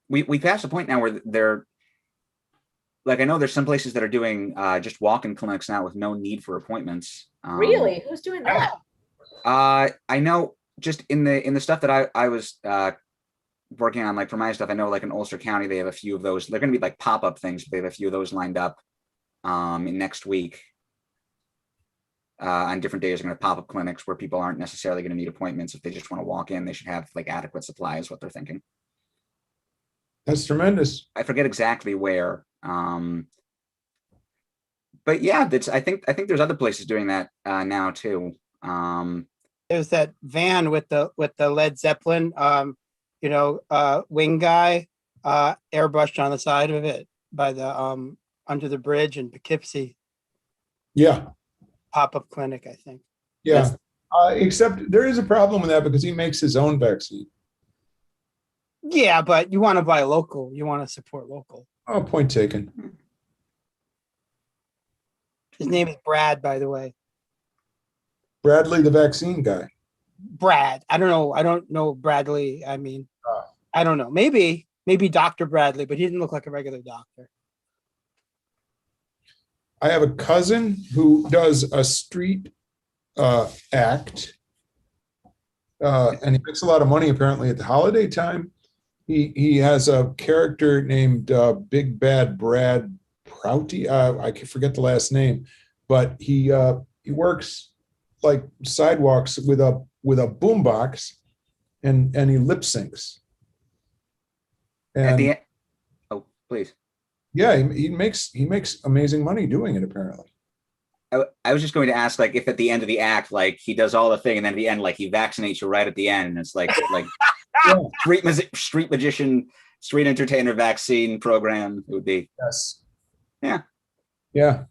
We passed a point now where they're like, I know there's some places that are doing just walk-in clinics now with no need for appointments. Really? Who's doing that? I know just in the stuff that I was working on, like for my stuff, I know like in Ulster County, they have a few of those. They're going to be like pop-up things, but they have a few of those lined up in next week. On different days, are going to pop-up clinics where people aren't necessarily going to need appointments. If they just want to walk in, they should have like adequate supply is what they're thinking. That's tremendous. I forget exactly where. But yeah, that's I think there's other places doing that now too. There's that van with the Led Zeppelin, wing guy, airbrushed on the side of it by the under the bridge in Poughkeepsie. Yeah. Pop-up clinic, I think. Yeah. Except there is a problem with that because he makes his own vaccine. Yeah, but you want to buy local. You want to support local. Oh, point taken. His name is Brad, by the way. Bradley, the vaccine guy. Brad. I don't know Bradley. I mean, I don't know. Maybe Dr. Bradley, but he didn't look like a regular doctor. I have a cousin who does a street act, and he makes a lot of money apparently at the holiday time. He has a character named Big Bad Brad Prouty. I can forget the last name, but he works like sidewalks with a boombox, and he lip syncs. And at the end, oh please. Yeah, he makes amazing money doing it apparently. I was just going to ask, like, if at the end of the act, like he does all the thing, and then at the end, like he vaccinates you right at the end, and it's like yeah. street magician, street entertainer vaccine program. It would be. Yes. Yeah. Yeah.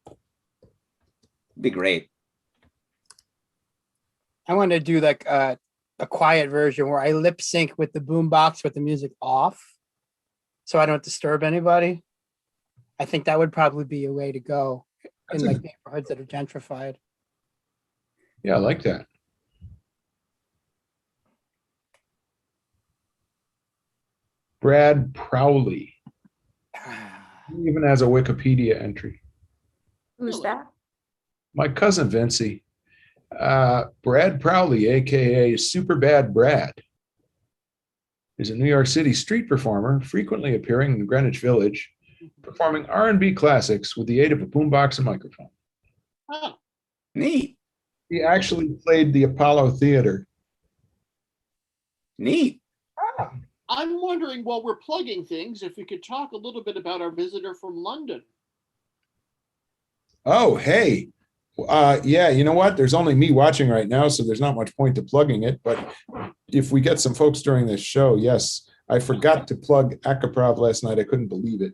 It'd be great. I want to do like a quiet version where I lip sync with the boombox with the music off, so I don't disturb anybody. I think that would probably be a way to go in like neighborhoods that are gentrified. Yeah, I like that. Brad Prowley. He even has a Wikipedia entry. Who's that? My cousin Vincey. Brad Prowley, aka Super Bad Brad, is a New York City street performer, frequently appearing in Greenwich Village, performing R&B classics with the aid of a boombox and microphone. Oh, Neat. He actually played the Apollo Theater. Neat. I'm wondering, while we're plugging things, if we could talk a little bit about our visitor from London. Oh, hey. Yeah, you know what? There's only me watching right now, so there's not much point to plugging it. But if we get some folks during this show, yes. I forgot to plug Akaprov last night. I couldn't believe it.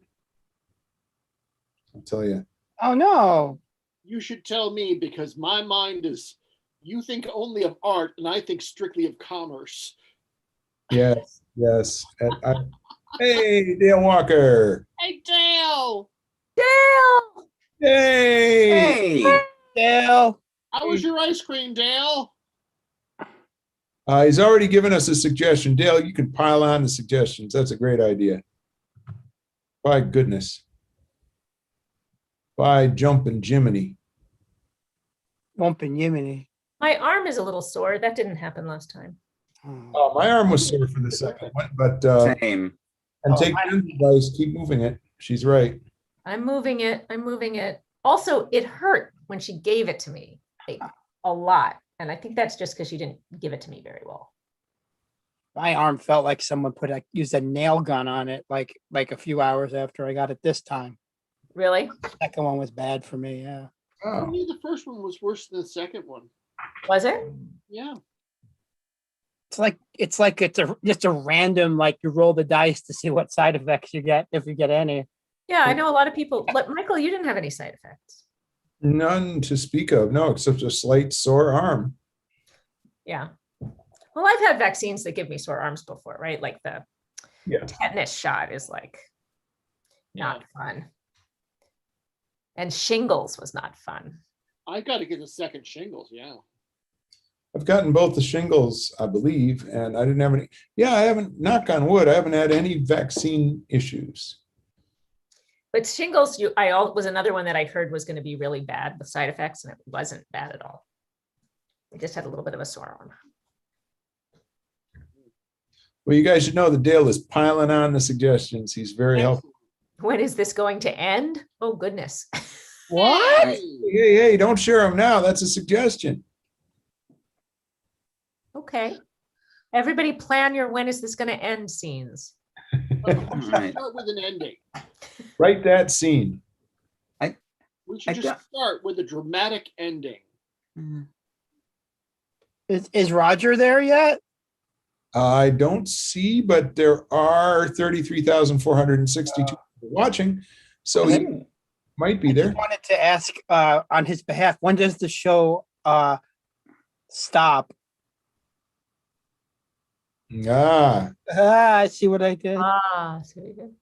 I'll tell you. Oh, no. You should tell me, because my mind is, you think only of art, and I think strictly of commerce. Yes, yes. Hey, Dale Walker. Hey, Dale. Dale! Hey. Hey. Dale. How was your ice cream, Dale? He's already given us a suggestion. Dale, you can pile on the suggestions. That's a great idea. By goodness. By jumping Jiminy. Bumping Yiminy. My arm is a little sore. That didn't happen last time. Oh, my arm was sore for the second one, but Same. and take Jen's advice, keep moving it. She's right. I'm moving it. I'm moving it. Also, it hurt when she gave it to me, like, a lot. And I think that's just because she didn't give it to me very well. My arm felt like someone used a nail gun on it like a few hours after I got it this time. Really? The second one was bad for me, yeah. I Oh. knew the first one was worse than the second one. Was it? Yeah. It's just a random, like, you roll the dice to see what side effects you get, if you get any. Yeah, I know a lot of people. But Michael, you didn't have any side effects. None to speak of, no, except a slight sore arm. Yeah. Well, I've had vaccines that give me sore arms before, right? Like the tetanus shot is like not fun. And shingles was not fun. I got to get a second shingles, yeah. I've gotten both the shingles, I believe, and I didn't have any. Yeah, I haven't, knock on wood, I haven't had any vaccine issues. But shingles, was another one that I heard was going to be really bad with side effects, and it wasn't bad at all. I just had a little bit of a sore arm. Well, you guys should know that Dale is piling on the suggestions. He's very helpful. When is this going to end? Oh, goodness. What? Hey, don't share them now. That's a suggestion. Okay. Everybody plan your when is this going to end scenes. Right. Start with an ending. Write that scene. We should just start with a dramatic ending. Is Roger there yet? I don't see, but there are 33,462 people watching. So he might be I there. just wanted to ask on his behalf, when does the show stop? I see what I did. So we did.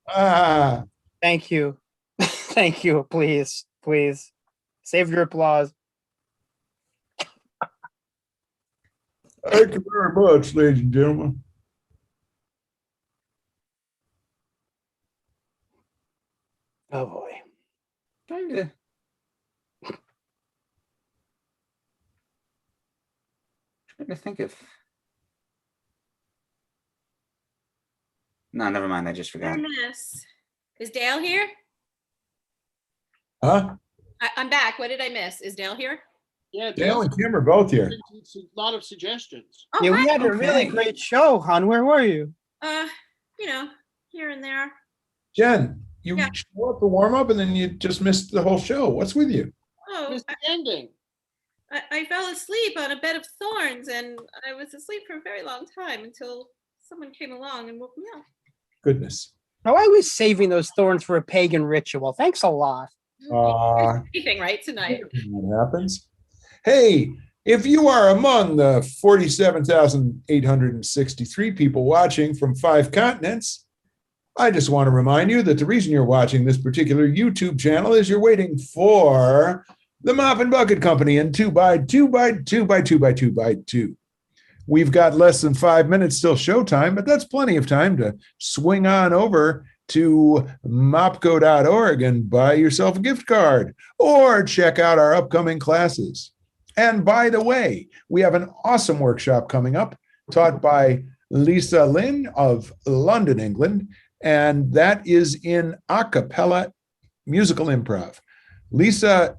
Thank you. Thank you. Please, please. Save your applause. Thank you very much, ladies and gentlemen. Oh boy. Trying to think if. No, never mind. I just forgot. Miss. Is Dale here? Huh? I'm back. What did I miss? Is Dale here? Yeah, Dale and Kim are both here. it's a lot of suggestions. Oh, Yeah, we hi. had a really Okay. great show, hon. Where were you? You know, here and there. Jen, you Yeah. show up for warm up and then you just missed the whole show. What's with you? Oh, It's the ending. I fell asleep on a bed of thorns, and I was asleep for a very long time until someone came along and woke me up. Goodness. Oh, I was saving those thorns for a pagan ritual. Thanks a lot. Anything right tonight? What happens? Hey, if you are among the 47,863 people watching from 5 continents, I just want to remind you that the reason you're watching this particular YouTube channel is you're waiting for the Mop and Bucket Company in 2x2x2x2x2x2. We've got less than 5 minutes till showtime, but that's plenty of time to swing on over to mopco.org and buy yourself a gift card or check out our upcoming classes. And by the way, we have an awesome workshop coming up taught by Lisa Lynn of London, England, and that is in a cappella musical improv. Lisa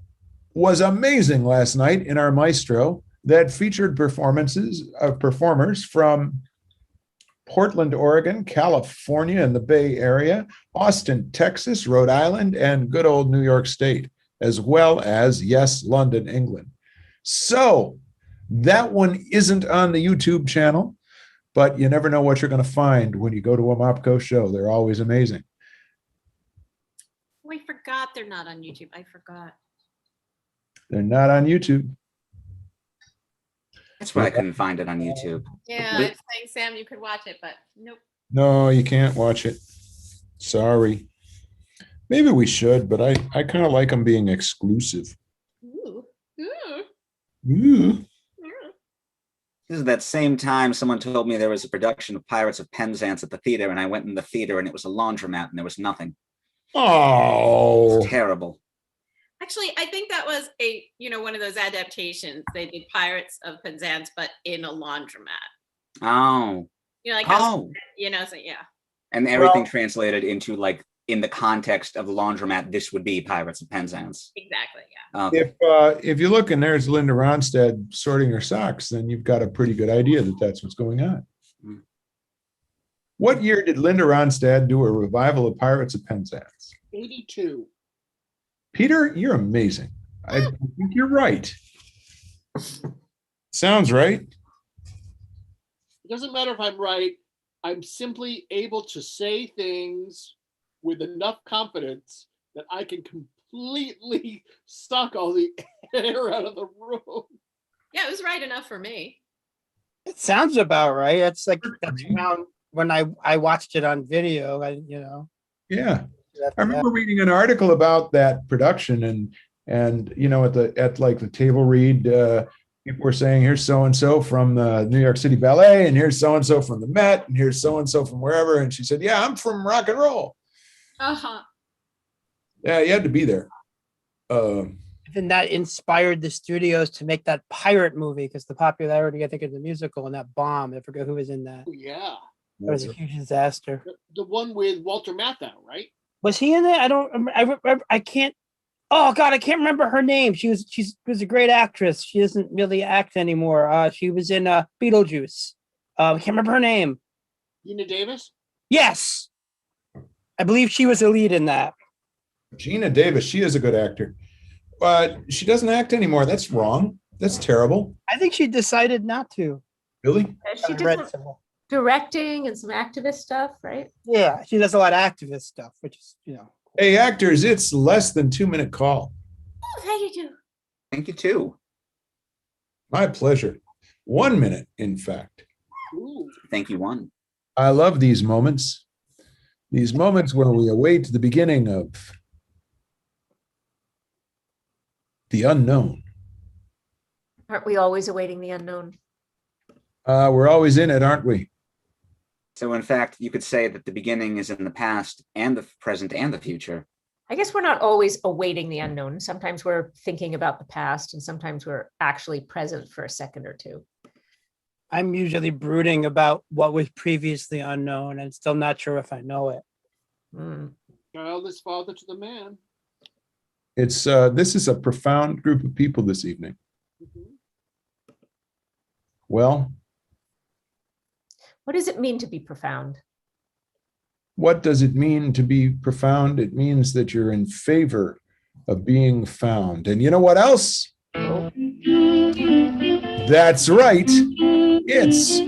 was amazing last night in our Maestro that featured performances of performers from Portland, Oregon, California, and the Bay Area, Austin, Texas, Rhode Island, and good old New York State, as well as, yes, London, England. So that one isn't on the YouTube channel, but you never know what you're going to find when you go to a Mopco show. They're always amazing. Oh, I forgot they're not on YouTube. I forgot. They're not on YouTube. That's why I couldn't find it on YouTube. Yeah, But- I was saying, Sam, you could watch it, but nope. No, you can't watch it. Sorry. Maybe we should, but I kind of like them being exclusive. Ooh. Ooh. Ooh. This is that same time someone told me there was a production of Pirates of Penzance at the theater, and I went in the theater and it was a laundromat and there was nothing. Oh. It's terrible. Actually, I think that was one of those adaptations. They did Pirates of Penzance, but in a laundromat. Oh. Like how, Oh. so yeah. And everything Well- translated into like in the context of the laundromat, this would be Pirates of Penzance. Exactly, yeah. If you look and there's Linda Ronstadt sorting her socks, then you've got a pretty good idea that that's what's going on. Mm. What year did Linda Ronstadt do a revival of Pirates of Penzance? 82. Peter, you're amazing. I think you're right. Sounds right. It doesn't matter if I'm right. I'm simply able to say things with enough confidence that I can completely suck all the air out of the room. Yeah, it was right enough for me. It sounds about right. It's like that's around when I watched it on video. Yeah. I remember reading an article about that production and at like the table read, People were saying, here's so-and-so from the New York City Ballet, and here's so-and-so from the Met, and here's so-and-so from wherever. And she said, yeah, I'm from rock and roll. Uh-huh. Yeah, you had to be there. And that inspired the studios to make that pirate movie because the popularity, I think, of the musical and that bomb. I forget who was in that. Oh, yeah. That was a huge disaster. The one with Walter Matthau, right? Was he in it? I don't remember. I can't. Oh God, I can't remember her name. She was a great actress. She doesn't really act anymore. She was in Beetlejuice. I can't remember her name. Gina Davis? Yes, I believe she was a lead in that. Gina Davis, she is a good actor. But she doesn't act anymore. That's wrong. That's terrible. I think she decided not to. Really? She I did read some some. directing and some activist stuff, right? Yeah, she does a lot of activist stuff, which is, Hey, actors, it's less than 2-minute call. Oh, how you do? Thank you too. My pleasure. 1 minute, in fact. Ooh. Thank you, one. I love these moments. These moments where we await the beginning of the unknown. Aren't we always awaiting the unknown? We're always in it, aren't we? So in fact, you could say that the beginning is in the past and the present and the future. I guess we're not always awaiting the unknown. Sometimes we're thinking about the past, and sometimes we're actually present for a second or two. I'm usually brooding about what was previously unknown and still not sure if I know it. Mm. Child is father to the man. It's this is a profound group of people this evening. Mhm. Well, What does it mean to be profound? what does it mean to be profound? It means that you're in favor of being found. And you know what else? Oh, That's right. It's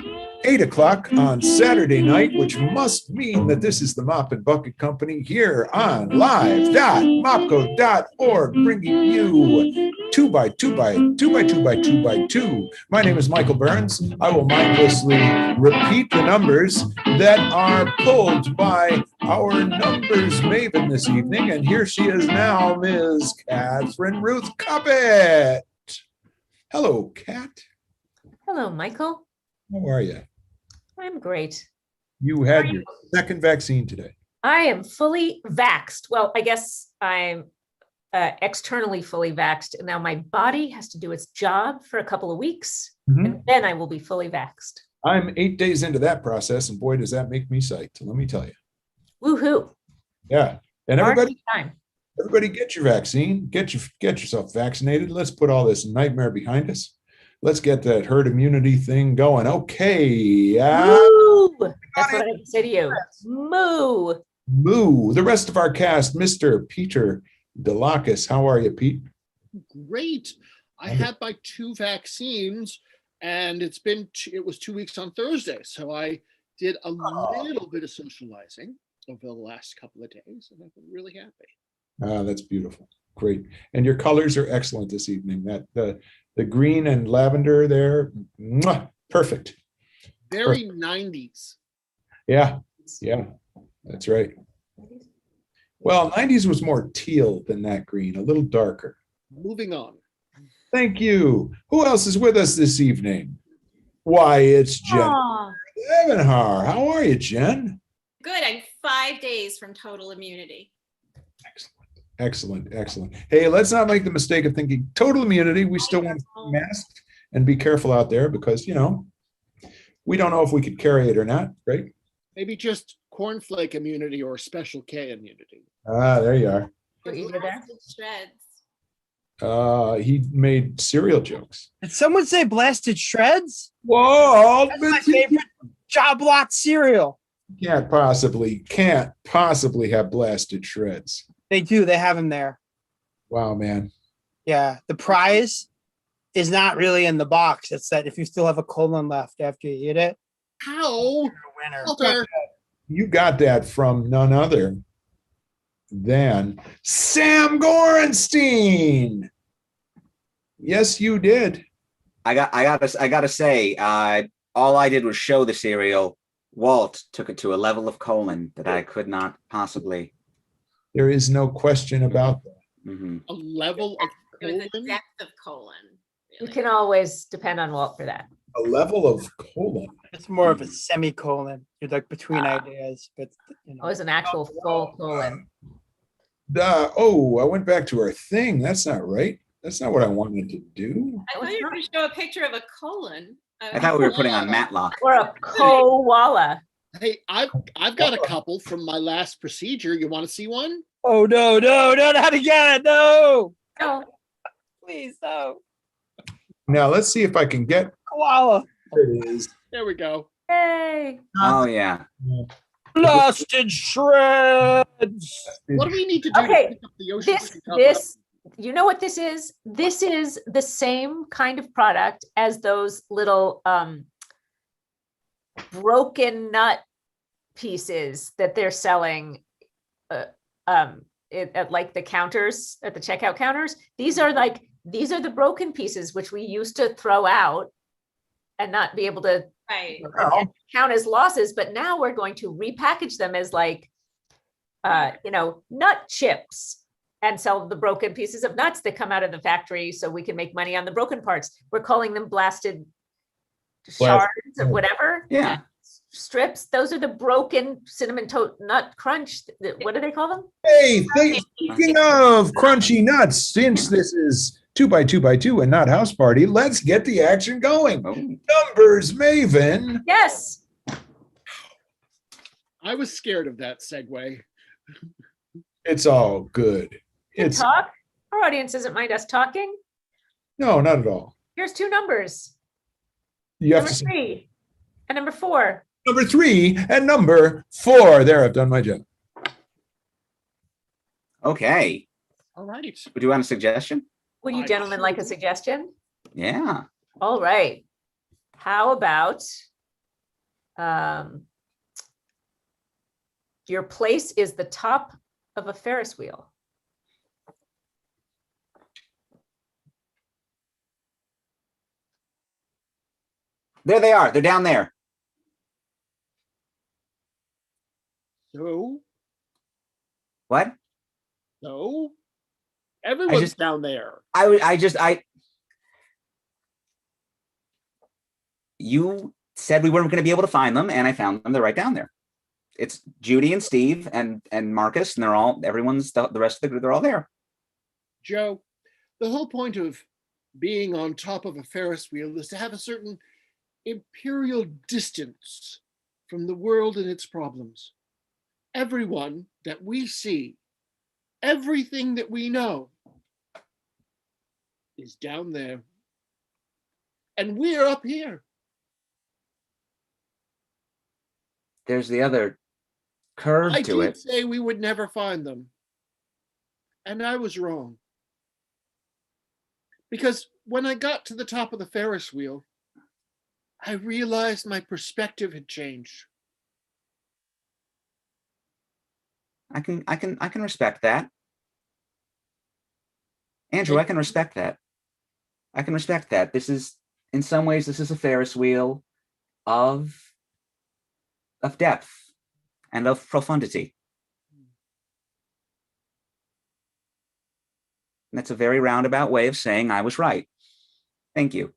8 o'clock on Saturday night, which must mean that this is the Mop and Bucket Company here on live.mopco.org, bringing you 2 by 2 by 2 by 2 by 2 by 2. My name is Michael Burns. I will mindlessly repeat the numbers that are pulled by our numbers maven this evening. And here she is now, Ms. Catherine Ruth Coppett. Hello, Kat. hello, Michael. How are you? I'm great. You had your second vaccine today. I am fully vaxxed. Well, I guess I'm externally fully vaxxed. And now my body has to do its job for a couple of weeks, and then I will be fully vaxxed. I'm 8 days into that process, and boy, does that make me psyched. Let me tell you. Woohoo. Yeah. And Party time. everybody get your vaccine. Get yourself vaccinated. Let's put all this nightmare behind us. Let's get that herd immunity thing going. Okay. Moo! That's what I have to say to you. Moo. Moo. The rest of our cast, Mr. Peter Delacus. How are you, Pete? Great. I had my 2 vaccines, and it was 2 weeks on Thursday. So I did a little bit of socializing over the last couple of days, and I've been really happy. That's beautiful. Great. And your colors are excellent this evening. That the green and lavender there, mwah, perfect. Very 90s. Yeah, that's right. Well, 90s was more teal than that green, a little darker. Moving on. Thank you. Who else is with us this evening? Why, it's Jen Aw. Evanhar. How are you, Jen? Good. I'm 5 days from total immunity. Excellent. Hey, let's not make the mistake of thinking total immunity. We still want to be masked and be careful out there because, we don't know if we could carry it or not, right? Maybe just cornflake immunity or special K immunity. There you are. What you did there? Blasted shreds. He made cereal jokes. Did someone say blasted shreds? Whoa, That's my favorite job lot cereal. can't possibly have blasted shreds. They do. They have them there. Wow, man. Yeah. The prize is not really in the box. It's that if you still have a colon left after you eat it, How? you're a winner. Walter. You got that from none other than Sam Gorenstein. Yes, you did. I gotta say, all I did was show the cereal. Walt took it to a level of colon that I could not possibly. There is no question about that. Mhm. A level of It was a colon? depth of colon. You really. can always depend on Walt for that. A level of colon. It's more of a semicolon. You're like between ideas, but you It know. was an actual full colon. Oh, I went back to our thing. That's not right. That's not what I wanted to do. I thought you were going to show a picture of a colon. I thought we were putting on Matlock. Or a koala. Hey, I've got a couple from my last procedure. You want to see one? Oh no, not again. No, No, please, no. Now let's see if I can get. Koala. There it is. There we go. yay. Oh yeah. Lost in shreds. What do we need to do Okay, to pick up the ocean? This, you know what this is? This is the same kind of product as those little broken nut pieces that they're selling at like the counters, at the checkout counters. These are the broken pieces which we used to throw out and not be able to Right. count as losses, but now we're going to repackage them as like nut chips and sell the broken pieces of nuts that come out of the factory so we can make money on the broken parts. We're calling them blasted shards or whatever. Yeah. Strips. Those are the broken cinnamon toast nut crunch. What do they call them? Hey, speaking of crunchy nuts, since this is 2x2x2 and not house party, let's get the action going. Oh. Numbers, Maven. Yes. I was scared of that segue. It's all good. Can It's talk. Our audience doesn't mind us talking. no, not at all. Here's two numbers. You have Number to say 3 and number 4. number 3 and number 4. There, I've done my job. Okay. All right. Would you want a suggestion? Would you I gentlemen sure like a do. suggestion? Yeah. All right. How about your place is the top of a Ferris wheel. There they are. They're down there. So, What? everyone's just- down there. You said we weren't going to be able to find them, and I found them. They're right down there. It's Judy and Steve and Marcus, and everyone's the rest of the group. They're all there. Joe, the whole point of being on top of a Ferris wheel is to have a certain imperial distance from the world and its problems. Everyone that we see, everything that we know is down there. And we're up here. There's the other curve I to did it. say we would never find them. And I was wrong. Because when I got to the top of the Ferris wheel, I realized my perspective had changed. I can respect that. Andrew, I can respect that. I can respect that. This is, in some ways, this is a Ferris wheel of depth and of profundity. And that's a very roundabout way of saying I was right. Thank you.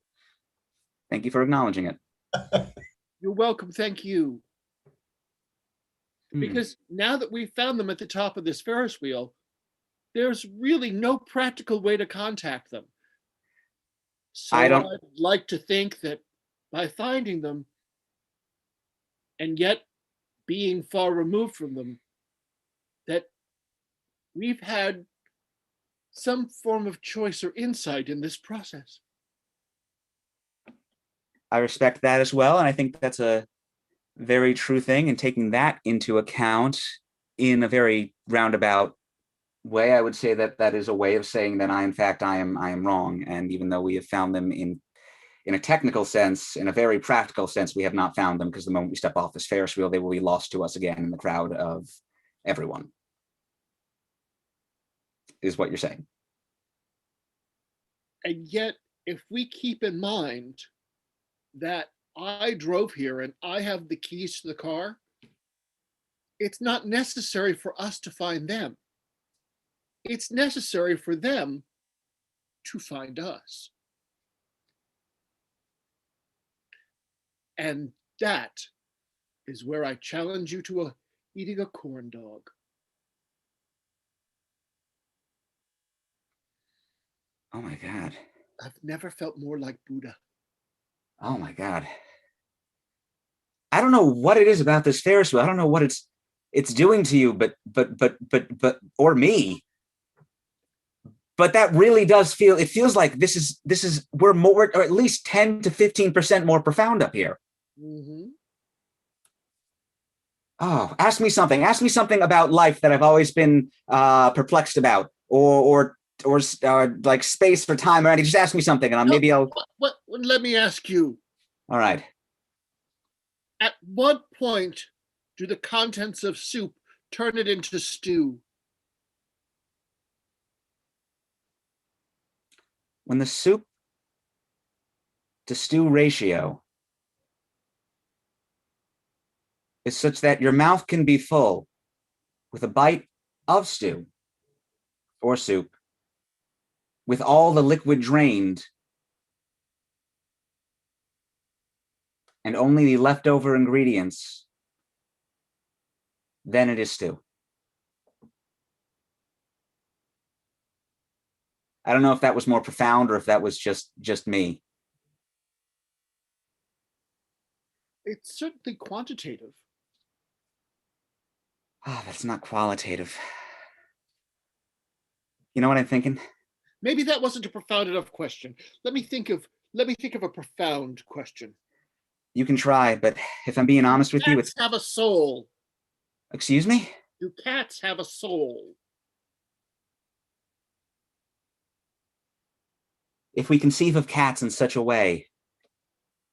Thank you for acknowledging it. You're welcome. Thank you. Hmm. Because now that we've found them at the top of this Ferris wheel, there's really no practical way to contact them. So I don't- I'd like to think that by finding them and yet being far removed from them, that we've had some form of choice or insight in this process. I respect that as well. And I think that's a very true thing. And taking that into account in a very roundabout way, I would say that that is a way of saying that I am wrong. And even though we have found them in a technical sense, in a very practical sense, we have not found them, because the moment we step off this Ferris wheel, they will be lost to us again in the crowd of everyone, is what you're saying. And yet, if we keep in mind that I drove here and I have the keys to the car, it's not necessary for us to find them. It's necessary for them to find us. And that is where I challenge you to eating a corn dog. Oh my God. I've never felt more like Buddha. Oh my God. I don't know what it is about this Ferris wheel. I don't know what it's doing to you, but or me. But that really does feel, it feels like this is we're more, or at least 10 to 15% more profound up here. Mm-hmm. Oh, ask me something. Ask me something about life that I've always been perplexed about, or like space or time or anything. Just ask me something, and maybe I'll. What? Let me ask you. All right. At what point do the contents of soup turn it into stew? When the soup to stew ratio is such that your mouth can be full with a bite of stew or soup, with all the liquid drained and only the leftover ingredients, then it is stew. I don't know if that was more profound or if that was just me. It's certainly quantitative. Oh, that's not qualitative. You know what I'm thinking? Maybe that wasn't a profound enough question. Let me think of a profound question. You can try, but if I'm being honest with you, it's. Cats have a soul. Excuse me? Do cats have a soul? If we conceive of cats in such a way,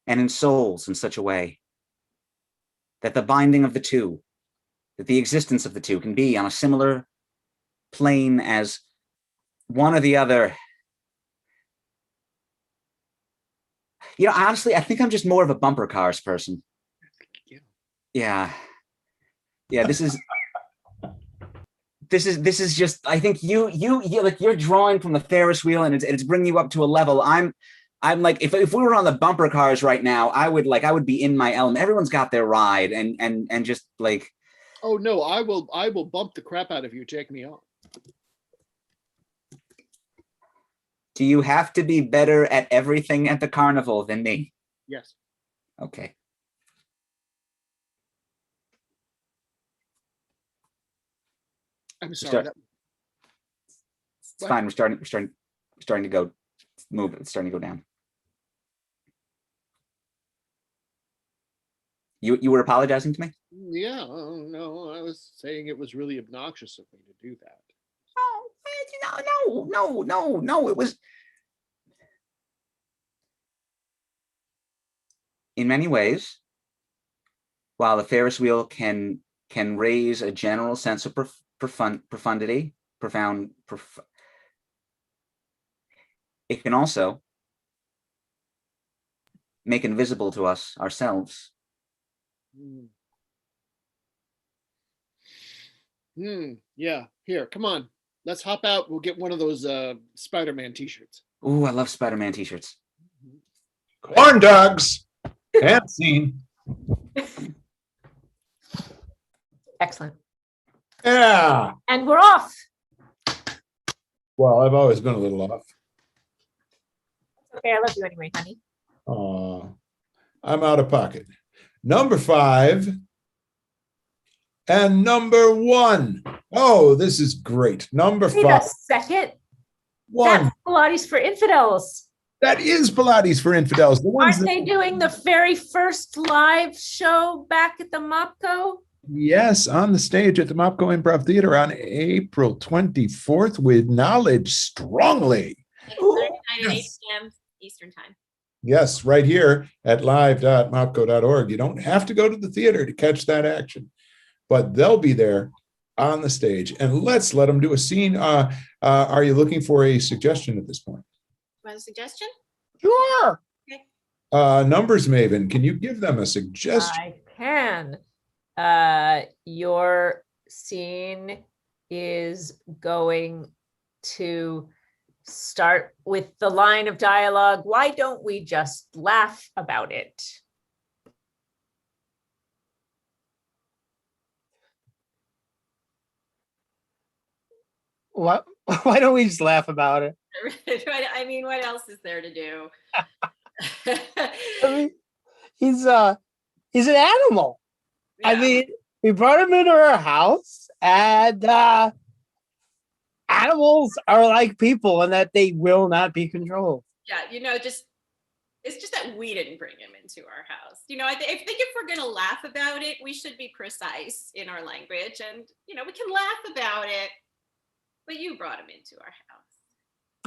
and in souls in such a way, that the binding of the two, that the existence of the two can be on a similar plane as one or the other. You know, honestly, I think I'm just more of a bumper cars person. Yeah. Yeah, this is just, I think you like, you're drawing from the Ferris wheel, and it's bringing you up to a level. I'm like, if we were on the bumper cars right now, I would be in my element. Everyone's got their ride, and just like. Oh no, I will bump the crap out of you. Take me on. Do you have to be better at everything at the carnival than me? Yes. Okay. I'm sorry. It's fine. We're starting to go move. It's starting to go down. You were apologizing to me? Yeah, no, I was saying it was really obnoxious of me to do that. Oh, no. It was. In many ways, while the Ferris wheel can raise a general sense of profundity, it can also make invisible to us ourselves. Yeah. Here, come on. Let's hop out. We'll get one of those Spider-Man t-shirts. Ooh, I love Spider-Man t-shirts. Corn dogs. And scene. Excellent. Yeah. And we're off. Well, I've always been a little off. Okay, I love you anyway, honey. I'm out of pocket. Number 5 and number 1. Oh, this is great. Number Wait 5. a second. 1. That's Pilates for infidels. That is Pilates for infidels. The ones Aren't they doing the very first live show back at the Mopco? Yes, on the stage at the Mopco Improv Theater on April 24th with Knowledge Strongly. Saturday night at 8 p.m. Eastern Time. Yes, right here at live.mopco.org. You don't have to go to the theater to catch that action, but they'll be there on the stage. And let's let them do a scene. Are you looking for a suggestion at this point? Want a suggestion? Sure. Okay. Numbers Maven, can you give them a suggestion? I can. Your scene is going to start with the line of dialogue, "Why don't we just laugh about it?" What? Why don't we just laugh about it? I mean, what else is there to do? I mean, he's an animal. I Yeah. mean, we brought him into our house, and animals are like people in that they will not be controlled. Yeah, it's just that we didn't bring him into our house. I think if we're gonna laugh about it, we should be precise in our language, and we can laugh about it. But you brought him into our house.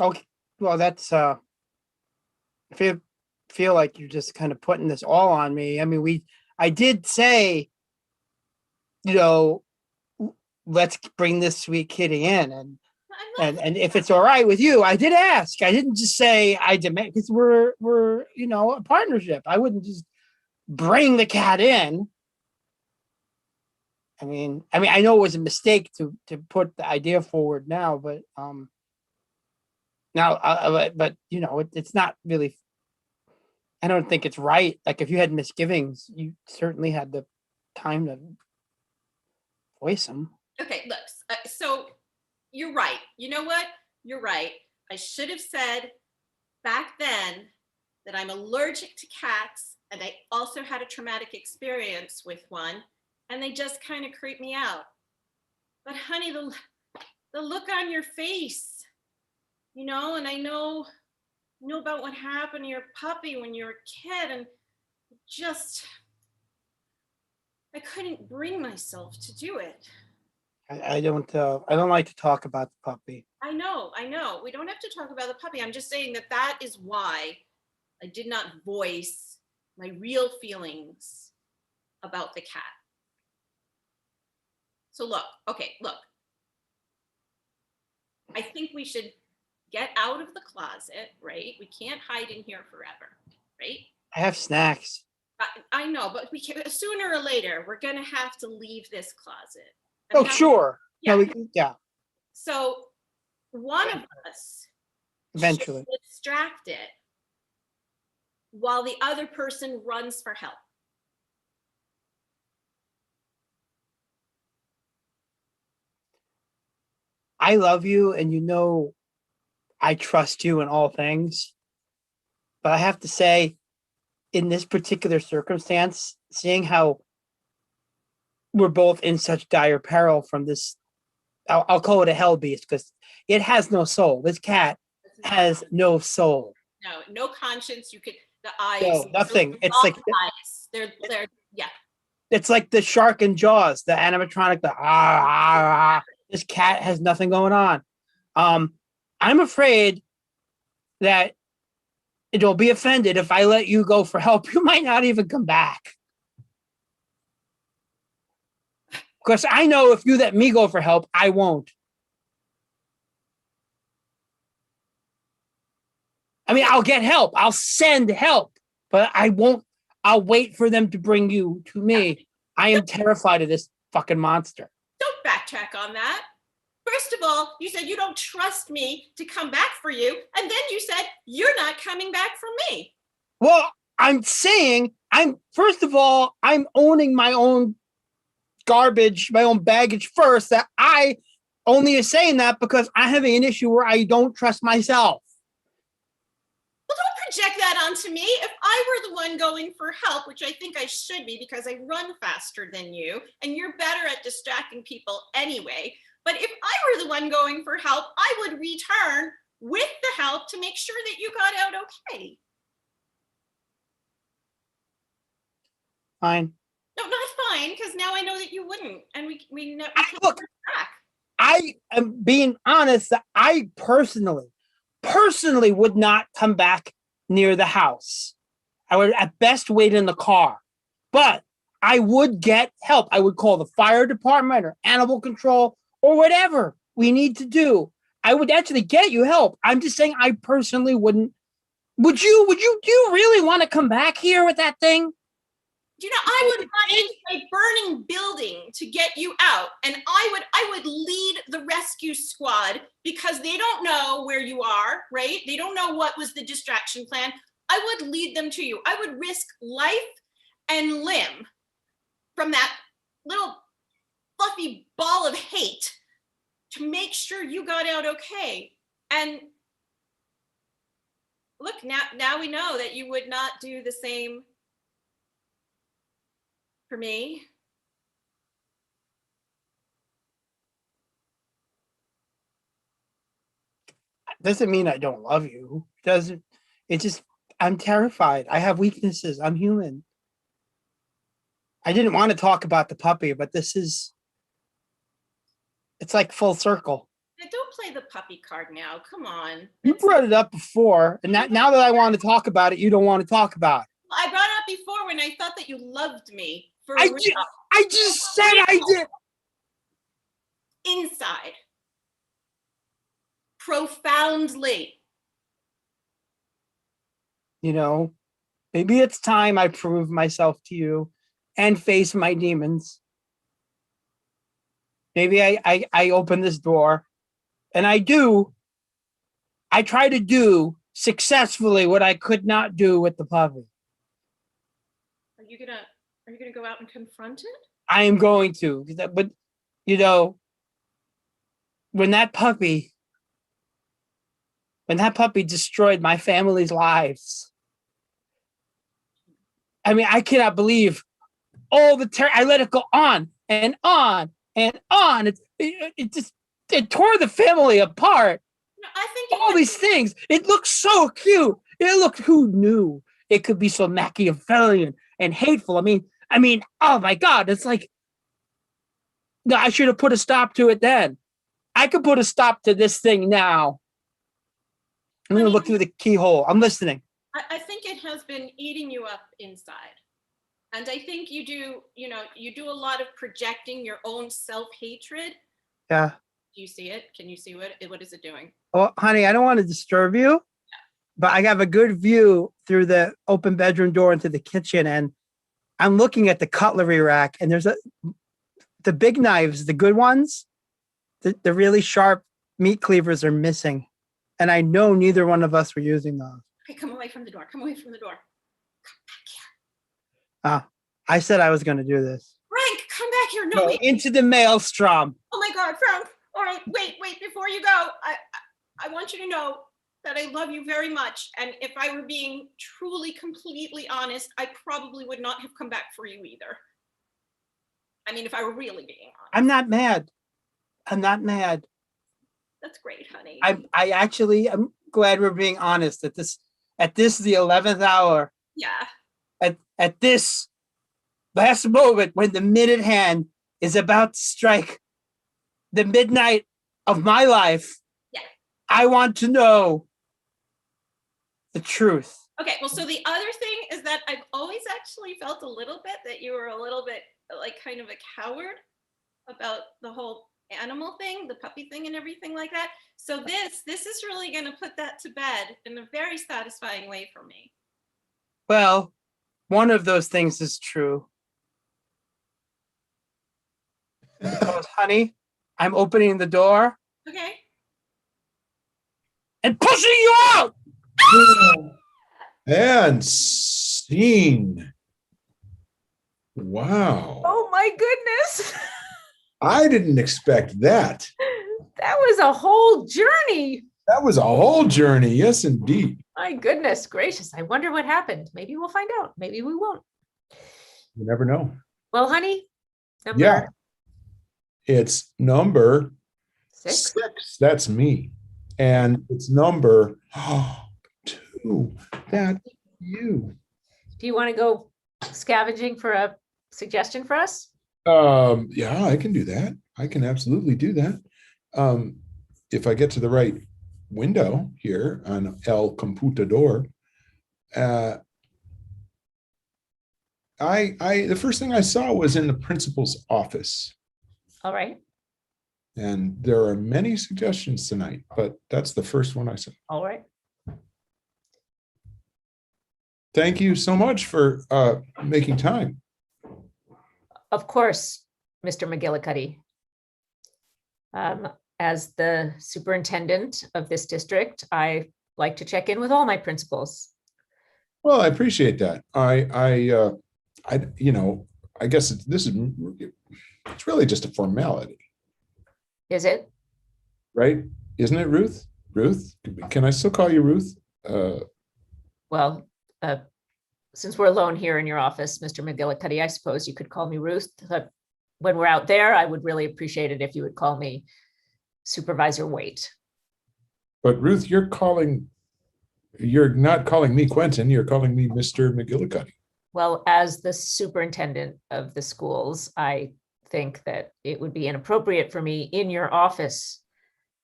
Okay, well, that's I feel like you're just kind of putting this all on me. I mean, I did say, let's bring this sweet kitty in, and if it's all right with you, I did ask. I didn't just say I demand, because we're a partnership. I wouldn't just bring the cat in. I mean, I know it was a mistake to put the idea forward now, but it's not really. I don't think it's right. Like, if you had misgivings, you certainly had the time to voice them. Okay, look. So you're right. You know what? You're right. I should have said back then that I'm allergic to cats, and I also had a traumatic experience with one, and they just kind of creep me out. But honey, the look on your face, and I know about what happened to your puppy when you were a kid, and I couldn't bring myself to do it. I don't like to talk about the puppy. I know. We don't have to talk about the puppy. I'm just saying that is why I did not voice my real feelings about the cat. So look. I think we should get out of the closet, right? We can't hide in here forever, right? I have snacks. I know, but sooner or later, we're going to have to leave this closet. Oh, sure. Yeah. No, yeah. So one of us eventually should distract it while the other person runs for help. I love you, and I trust you in all things. But I have to say, in this particular circumstance, seeing how we're both in such dire peril from this, I'll call it a hell beast, because it has no soul. This cat has no soul. No conscience. The eyes. No, nothing. It's like eyes. They're yeah. It's like the shark in Jaws, the animatronic. This cat has nothing going on. I'm afraid that it'll be offended if I let you go for help. You might not even come back. Because I know if you let me go for help, I won't. I mean, I'll get help. I'll send help, but I won't. I'll wait for them to bring you to me. I am terrified of this fucking monster. Don't backtrack on that. First of all, you said you don't trust me to come back for you. And then you said you're not coming back for me. Well, I'm saying first of all, I'm owning my own garbage, my own baggage first. That I only is saying that because I'm having an issue where I don't trust myself. Well, don't project that onto me. If I were the one going for help, which I think I should be because I run faster than you, and you're better at distracting people anyway. But if I were the one going for help, I would return with the help to make sure that you got out okay. Fine. No, not fine, because now I know that you wouldn't, and we know. Look, I am being honest. That I personally would not come back near the house. I would at best wait in the car, but I would get help. I would call the fire department or animal control or whatever we need to do. I would actually get you help. I'm just saying I personally wouldn't. Do you really want to come back here with that thing? I would run into a burning building to get you out, and I would lead the rescue squad because they don't know where you are, right? They don't know what was the distraction plan. I would lead them to you. I would risk life and limb from that little fluffy ball of hate to to make sure you got out okay. And look, now we know that you would not do the same for me. Doesn't mean I don't love you. Doesn't it just I'm terrified. I have weaknesses. I'm human. I didn't want to talk about the puppy, but it's like full circle. Now, don't play the puppy card now. Come on. You brought it up before, and now that I want to talk about it, you don't want to talk about it. I brought it up before when I thought that you loved me. For I real. just said I did. Inside. Profoundly. You know, maybe it's time I prove myself to you and face my demons. Maybe I open this door and I try to do successfully what I could not do with the puppy. Are you gonna go out and confront it? I am going to, but you know, when that puppy destroyed my family's lives, I mean, I cannot believe all the terror. I let it go on and on and on. It tore the family apart. No, I think All these things. It looked so cute. Who knew it could be so Machiavellian and hateful? I mean, oh my God. It's like, no, I should have put a stop to it then. I could put a stop to this thing now. I'm going to look through the keyhole. I'm listening. I think it has been eating you up inside. And I think you do a lot of projecting your own self-hatred. Yeah. Do you see it? Can you see what is it doing? Oh, honey, I don't want to disturb you, but I have a good view through the open bedroom door into the kitchen, and I'm looking at the cutlery rack, and there's the big knives, the good ones, the really sharp meat cleavers are missing. And I know neither one of us were using those. Okay, come away from the door. Come away from the door. I said I was going to do this. Frank, come back here. No, wait. Into the maelstrom. Oh my God, Frank. All right, wait, before you go, I want you to know that I love you very much. And if I were being truly, completely honest, I probably would not have come back for you either. I mean, if I were really being honest. I'm not mad. That's great, honey. I'm glad we're being honest at this, the 11th hour. Yeah. At this last moment when the minute hand is about to strike the midnight of my life. Yeah. I want to know the truth. Okay, well, so the other thing is that I've always actually felt a little bit that you were a little bit like kind of a coward about the whole animal thing, the puppy thing and everything like that. So this is really going to put that to bed in a very satisfying way for me. Well, one of those things is true. Because, honey, I'm opening the door Okay. and pushing you out. And scene. Wow. Oh my goodness. I didn't expect that. That was a whole journey. That was a whole journey. Yes, indeed. My goodness gracious. I wonder what happened. Maybe we'll find out. Maybe we won't. You never know. Well, honey, number Yeah. It's number 6. 6. That's me. And it's number 2. That's you. Do you want to go scavenging for a suggestion for us? Yeah, I can do that. I can absolutely do that. If I get to the right window here on El Computador, the first thing I saw was in the principal's office. All right. And there are many suggestions tonight, but that's the first one I saw. All right. Thank you so much for making time. Of course, Mr. McGillicuddy. As the superintendent of this district, I like to check in with all my principals. Well, I appreciate that. I guess it's really just a formality. Is it? right? Isn't it Ruth? Ruth? Can I still call you Ruth? Well, since we're alone here in your office, Mr. McGillicuddy, I suppose you could call me Ruth. But when we're out there, I would really appreciate it if you would call me Supervisor Waite. But Ruth, you're not calling me Quentin, you're calling me Mr. McGillicuddy. Well, as the superintendent of the schools, I think that it would be inappropriate for me in your office,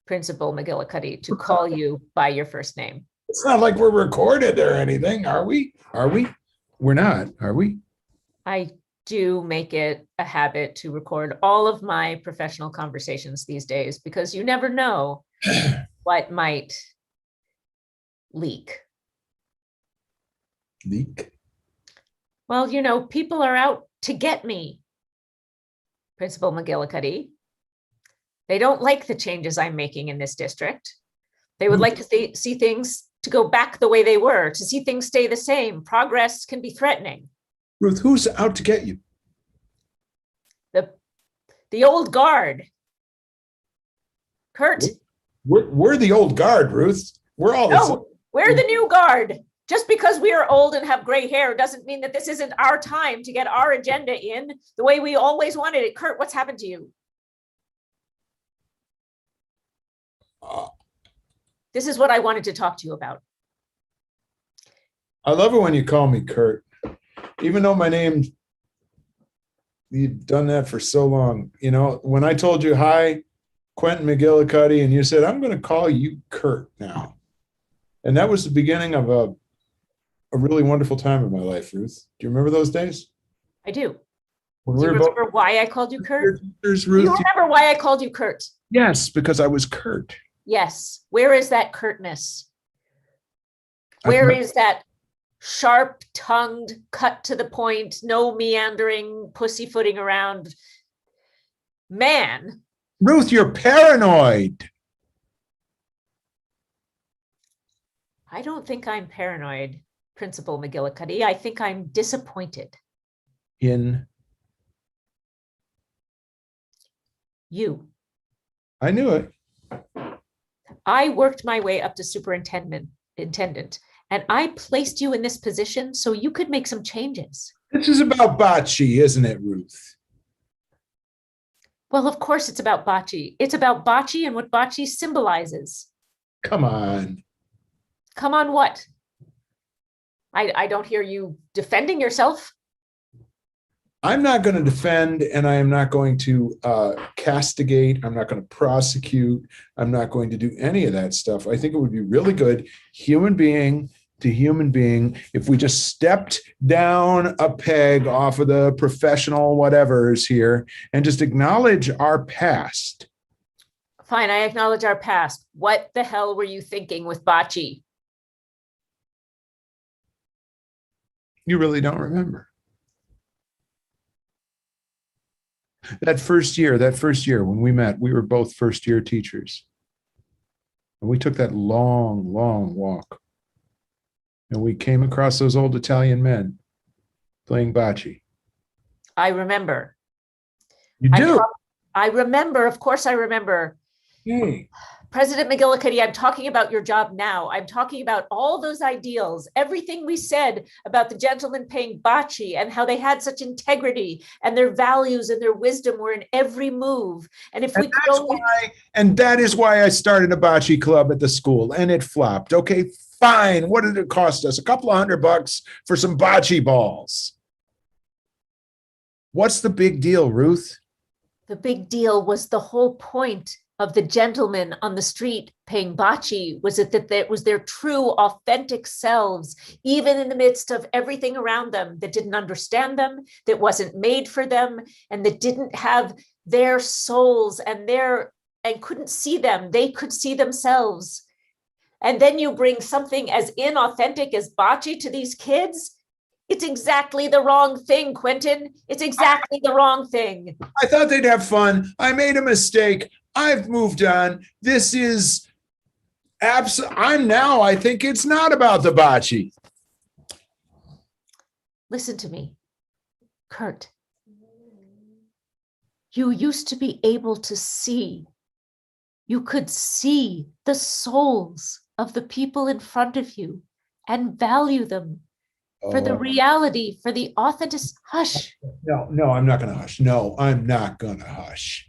Principal McGillicuddy, to call you by your first name. It's not like we're recorded or anything, are we? Are we? We're not, are we? I do make it a habit to record all of my professional conversations these days because you never know what might leak. Leak? Well, you know, people are out to get me, Principal McGillicuddy. They don't like the changes I'm making in this district. They would like to see things to go back the way they were, to see things stay the same. Progress can be threatening. Ruth, who's out to get you? The old guard. Kurt. We're the old guard, Ruth. We're all the same. No, we're the new guard. Just because we are old and have gray hair doesn't mean that this isn't our time to get our agenda in the way we always wanted it. Kurt, what's happened to you? This is what I wanted to talk to you about. I love it when you call me Kurt. Even though my name, you've done that for so long. You know, when I told you, hi, Quentin McGillicuddy, and you said, I'm going to call you Kurt now. And that was the beginning of a really wonderful time in my life, Ruth. Do you remember those days? I do. When Do you we were remember why I called you Kurt? Ruth, Do you remember why I called you Kurt? Yes, because I was Kurt. Yes. Where is that curtness? Where is that sharp-tongued, cut to the point, no meandering, pussyfooting around man? Ruth, you're paranoid. I don't think I'm paranoid, Principal McGillicuddy. I think I'm disappointed. In You. I knew it. I worked my way up to superintendent, and I placed you in this position so you could make some changes. This is about bocce, isn't it, Ruth? Well, of course it's about bocce. It's about bocce and what bocce symbolizes. Come on. Come on, what? I don't hear you defending yourself. I'm not going to defend, and I am not going to castigate. I'm not going to prosecute. I'm not going to do any of that stuff. I think it would be really good, human being to human being, if we just stepped down a peg off of the professional whatevers here and just acknowledge our past. Fine, I acknowledge our past. What the hell were you thinking with bocce? You really don't remember. That first year when we met, we were both first-year teachers. And we took that long, long walk. And we came across those old Italian men playing bocce. I remember. You do? I remember, of course I remember. Hey. President McGillicuddy, I'm talking about your job now. I'm talking about all those ideals, everything we said about the gentlemen paying bocce and how they had such integrity and their values and their wisdom were in every move. And if we could only... And that is why I started a bocce club at the school, and it flopped. Okay, fine. What did it cost us? A couple of $100 for some bocce balls. What's the big deal, Ruth? The big deal was the whole point of the gentlemen on the street paying bocce was that was their true, authentic selves, even in the midst of everything around them that didn't understand them, that wasn't made for them, and that didn't have their souls and couldn't see them. They could see themselves. And then you bring something as inauthentic as bocce to these kids. It's exactly the wrong thing, Quentin. It's exactly the wrong thing. I thought they'd have fun. I made a mistake. I've moved on. This is I think it's not about the bocce. Listen to me, Kurt. You used to be able to see you could see the souls of the people in front of you and value them for the Oh, reality, for the authentic. Hush. no, I'm not going to hush. No, I'm not going to hush.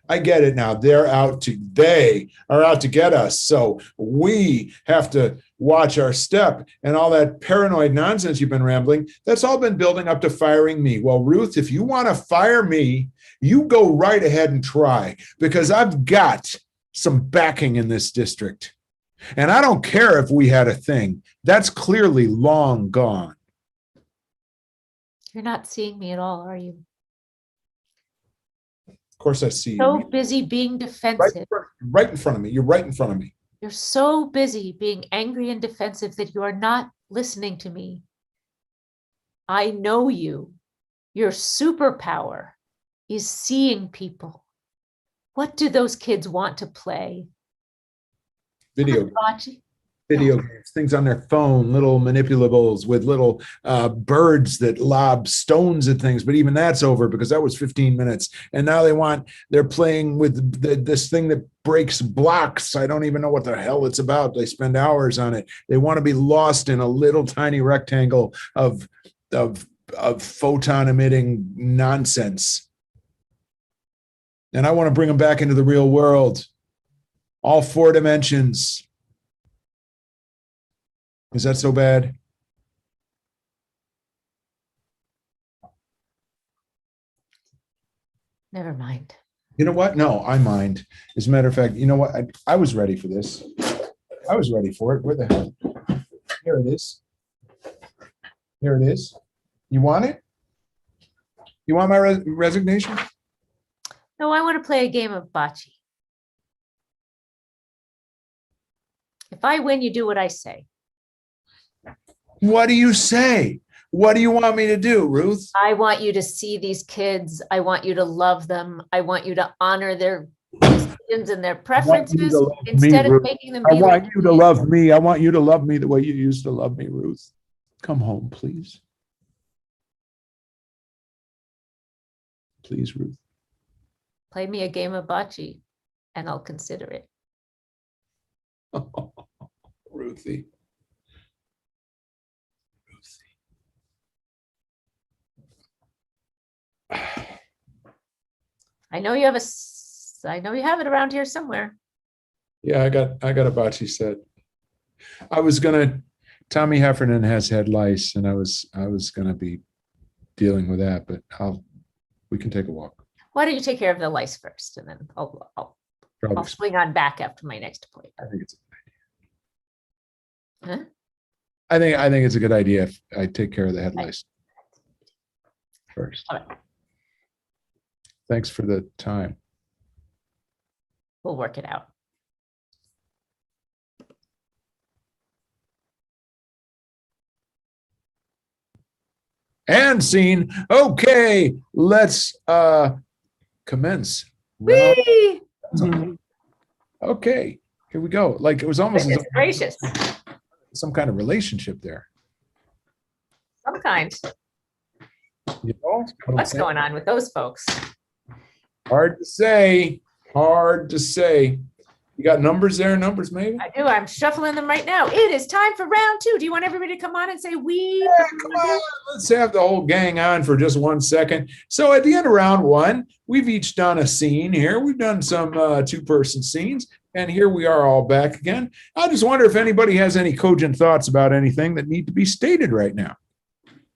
I get it now. They are out to get us. So we have to watch our step, and all that paranoid nonsense you've been rambling. That's all been building up to firing me. Well, Ruth, if you want to fire me, you go right ahead and try, because I've got some backing in this district. And I don't care if we had a thing. That's clearly long gone. You're not seeing me at all, are you? Of course I see So you. busy being defensive. Right in front of me. You're right in front of me. You're so busy being angry and defensive that you are not listening to me. I know you. Your superpower is seeing people. What do those kids want to play? Video Bocce? games, things on their phone, little manipulables with little birds that lob stones at things. But even that's over, because that was 15 minutes. And now they're playing with this thing that breaks blocks. I don't even know what the hell it's about. They spend hours on it. They want to be lost in a little tiny rectangle of photon emitting nonsense. And I want to bring them back into the real world. All 4 dimensions. Is that so bad? Never mind. You know what? No, I mind. As a matter of fact, you know what? I was ready for this. I was ready for it. Where the hell? Here it is. Here it is. You want it? You want my resignation? No, I want to play a game of bocce. If I win, you do what I say. What do you say? What do you want me to do, Ruth? I want you to see these kids. I want you to love them. I want you to honor their decisions and their preferences instead of making them be like you to love me. I want you to love me the way you used to love me, Ruth. Come home, please. Please, Ruth. Play me a game of bocce and I'll consider it. Ruthie. I know you have it around here somewhere. Yeah, I got a bocce set. Tommy Heffernan has had lice, and I was gonna be dealing with that, but we can take a walk. Why don't you take care of the lice first, and then I'll swing on back after my next point. I think it's a good idea. Huh? I think it's a good idea if I take care of the head lice first. All right. Thanks for the time. We'll work it out. And scene. Okay, let's commence. Whee! Okay, here we go. Like it was almost Goodness gracious. some kind of relationship there. Some kind. You know? What's going on with those folks? Hard to say. Hard to say. You got numbers there? Numbers, maybe? I do. I'm shuffling them right now. It is time for round 2. Do you want everybody to come on and say we? Yeah, come on. Let's have the whole gang on for just 1 second. So at the end of round 1, we've each done a scene here. We've done some 2-person scenes. And here we are all back again. I just wonder if anybody has any cogent thoughts about anything that need to be stated right now.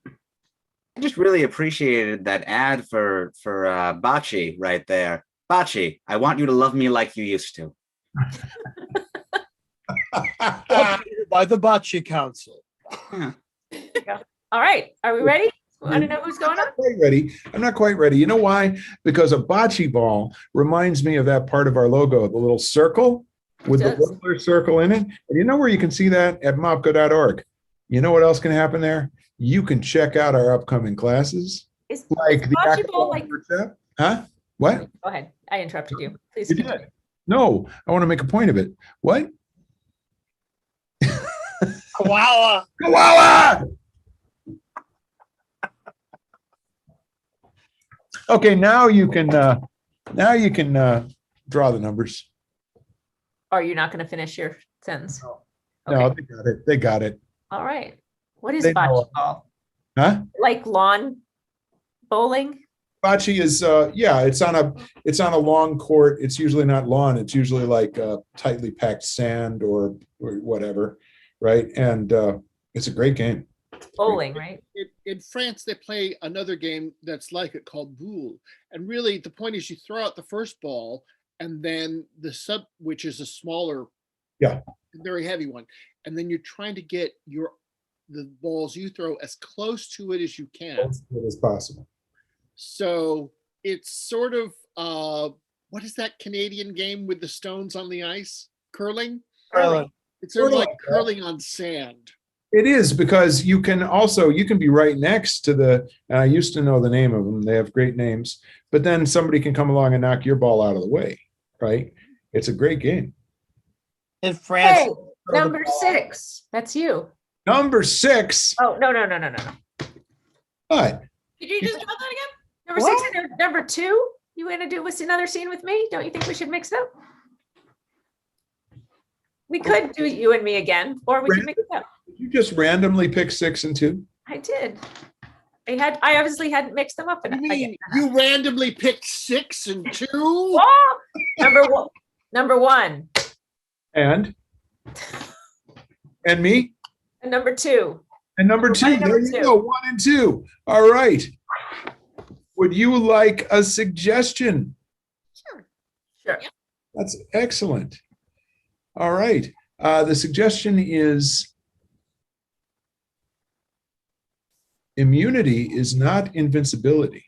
I just really appreciated that ad for bocce right there. Bocce, I want you to love me like you used to. By the Bocce Council. Yeah. All right. Are we ready? Want to know who's going on? I'm not quite ready. You know why? Because a bocce ball reminds me of that part of our logo, the little circle with the roller circle in it. And you know where you can see that? At mopco.org. You know what else can happen there? You can check out our upcoming classes. Is Like the bocce ball like? Huh? What? Go ahead. I interrupted you. Please. You did. No, I want to make a point of it. What? Koala. Koala! Okay, now you can draw the numbers. Or you're not going to finish your sentence? No, Okay. they got it. They got it. All right. What is They know bocce it. ball? Huh? Like lawn bowling? Bocce is yeah, it's on a long court. It's usually not lawn. It's usually like tightly packed sand or whatever, right? And it's a great game. Bowling, right? In France, they play another game that's like it called boule. And really, the point is you throw out the first ball, and then the sub, which is a smaller, Yeah. very heavy one, and then you're trying to get the balls you throw as close to it as you can. As good as possible. So it's sort of what is that Canadian game with the stones on the ice? Curling? Curling. It's sort of Sort of like curling on sand. It is, because you can be right next to the, and I used to know the name of them. They have great names, but then somebody can come along and knock your ball out of the way, right? It's a great game. In France, Hey, number 6. That's you. Number 6. Oh, no. What? Did you just draw that again? Number 6 and number 2? You want to do another scene with me? Don't you think we should mix it up? We could do you and me again, or we could mix it up. Did you just randomly pick 6 and 2? I did. I obviously hadn't mixed them up. You mean you randomly picked 6 and 2? Oh, number one. And me? And number 2. And number 2. and number There you 2. go. 1 and 2. All right. Would you like a suggestion? Sure. That's excellent. All right. The suggestion is immunity is not invincibility.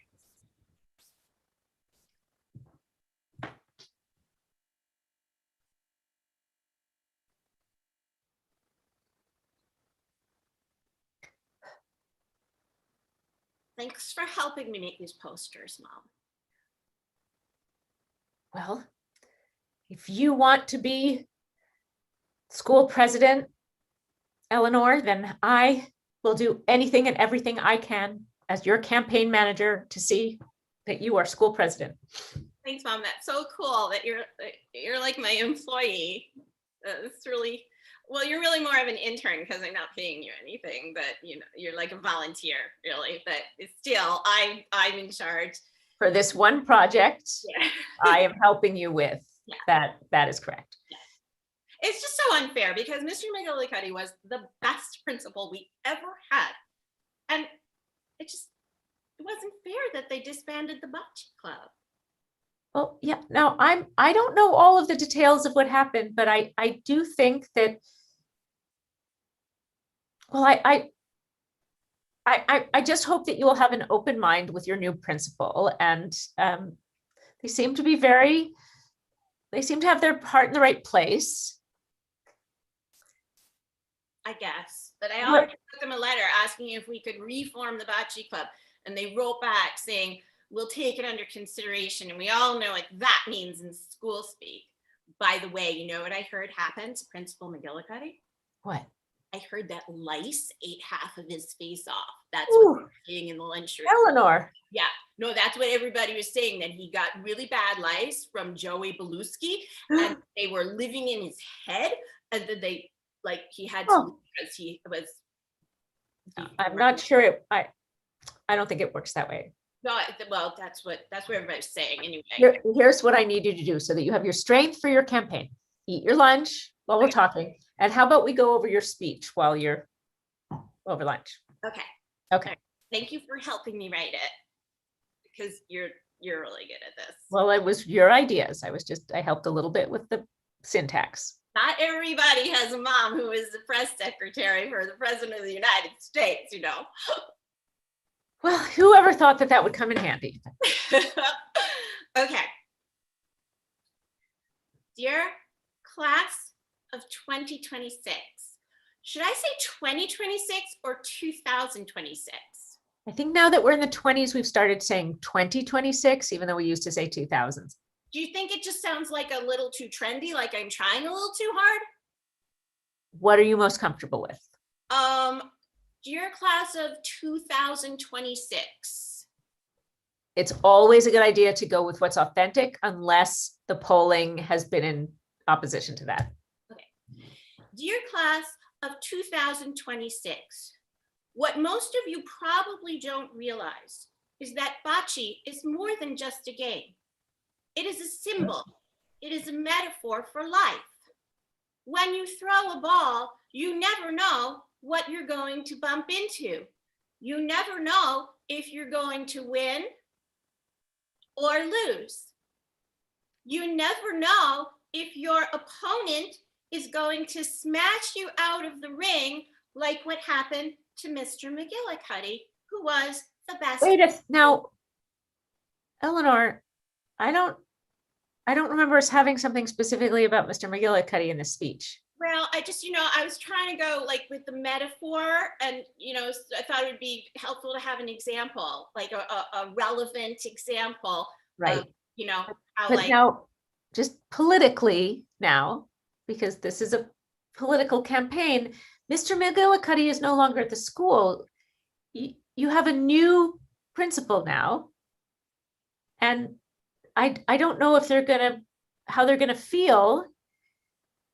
Thanks for helping me make these posters, Mom. Well, if you want to be school president, Eleanor, then I will do anything and everything I can as your campaign manager to see that you are school president. Thanks, Mom. That's so cool that you're like my employee. It's really, well, you're really more of an intern because I'm not paying you anything, but you're like a volunteer, really. But still, I'm in charge. For this one project, Yeah. I am helping you with. Yeah. That is correct. It's just so unfair because Mr. McGillicuddy was the best principal we ever had. And it wasn't fair that they disbanded the bocce club. Well, yeah, now I don't know all of the details of what happened, but I do think that, well, I just hope that you will have an open mind with your new principal, and they seem to have their heart in the right place. I guess, but I already sent them a letter asking if we could reform the bocce club, and they wrote back saying, we'll take it under consideration. And we all know what that means in school speak. By the way, you know what I heard happened to Principal McGillicuddy? What? I heard that lice ate half of his face off. That's Ooh. what they were saying in the lunchroom. Eleanor. Yeah, no, that's what everybody was saying, that he got really bad lice from Joey Beluski, and they were living in his head, and then he had to, because he was. I'm not sure I don't think it works that way. No, well, that's what everybody's saying anyway. Here's what I need you to do so that you have your strength for your campaign. Eat your lunch while we're talking. And how about we go over your speech while you're over lunch? Okay. Thank you for helping me write it, because you're really good at this. Well, it was your ideas. I helped a little bit with the syntax. Not everybody has a mom who is the press secretary for the president of the United States, Well, whoever thought that would come in handy? Okay. Dear class of 2026, should I say 2026 or 2026? I think now that we're in the 20s, we've started saying 2026, even though we used to say 2000s. Do you think it just sounds like a little too trendy, like I'm trying a little too hard? What are you most comfortable with? Dear class of 2026. It's always a good idea to go with what's authentic unless the polling has been opposition to that. Dear class of 2026, what most of you probably don't realize is that bocce is more than just a game. It is a symbol. It is a metaphor for life. When you throw a ball, you never know what you're going to bump into. You never know if you're going to win or lose. You never know if your opponent is going to smash you out of the ring like what happened to Mr. McGillicuddy, who was the best. Now, Eleanor, I don't remember us having something specifically about Mr. McGillicuddy in the speech. Well, I just, I was trying to go like with the metaphor, and, I thought it would be helpful to have an example, like a relevant example. Right. Of, how But like. now, just politically now, because this is a political campaign, Mr. McGillicuddy is no longer at the school. You have a new principal now. And I don't know if how they're gonna feel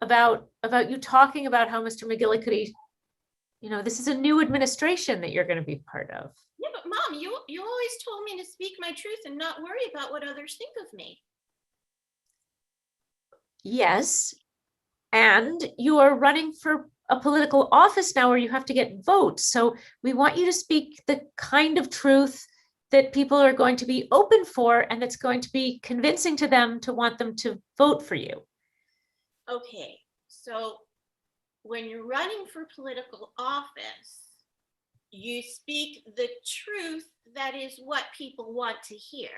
about you talking about how Mr. McGillicuddy, this is a new administration that you're gonna be part of. Yeah, but Mom, you always told me to speak my truth and not worry about what others think of me. Yes, and you are running for a political office now where you have to get votes. So we want you to speak the kind of truth that people are going to be open for, and that's going to be convincing to them to want them to vote for you. Okay, so when you're running for political office, you speak the truth that is what people want to hear.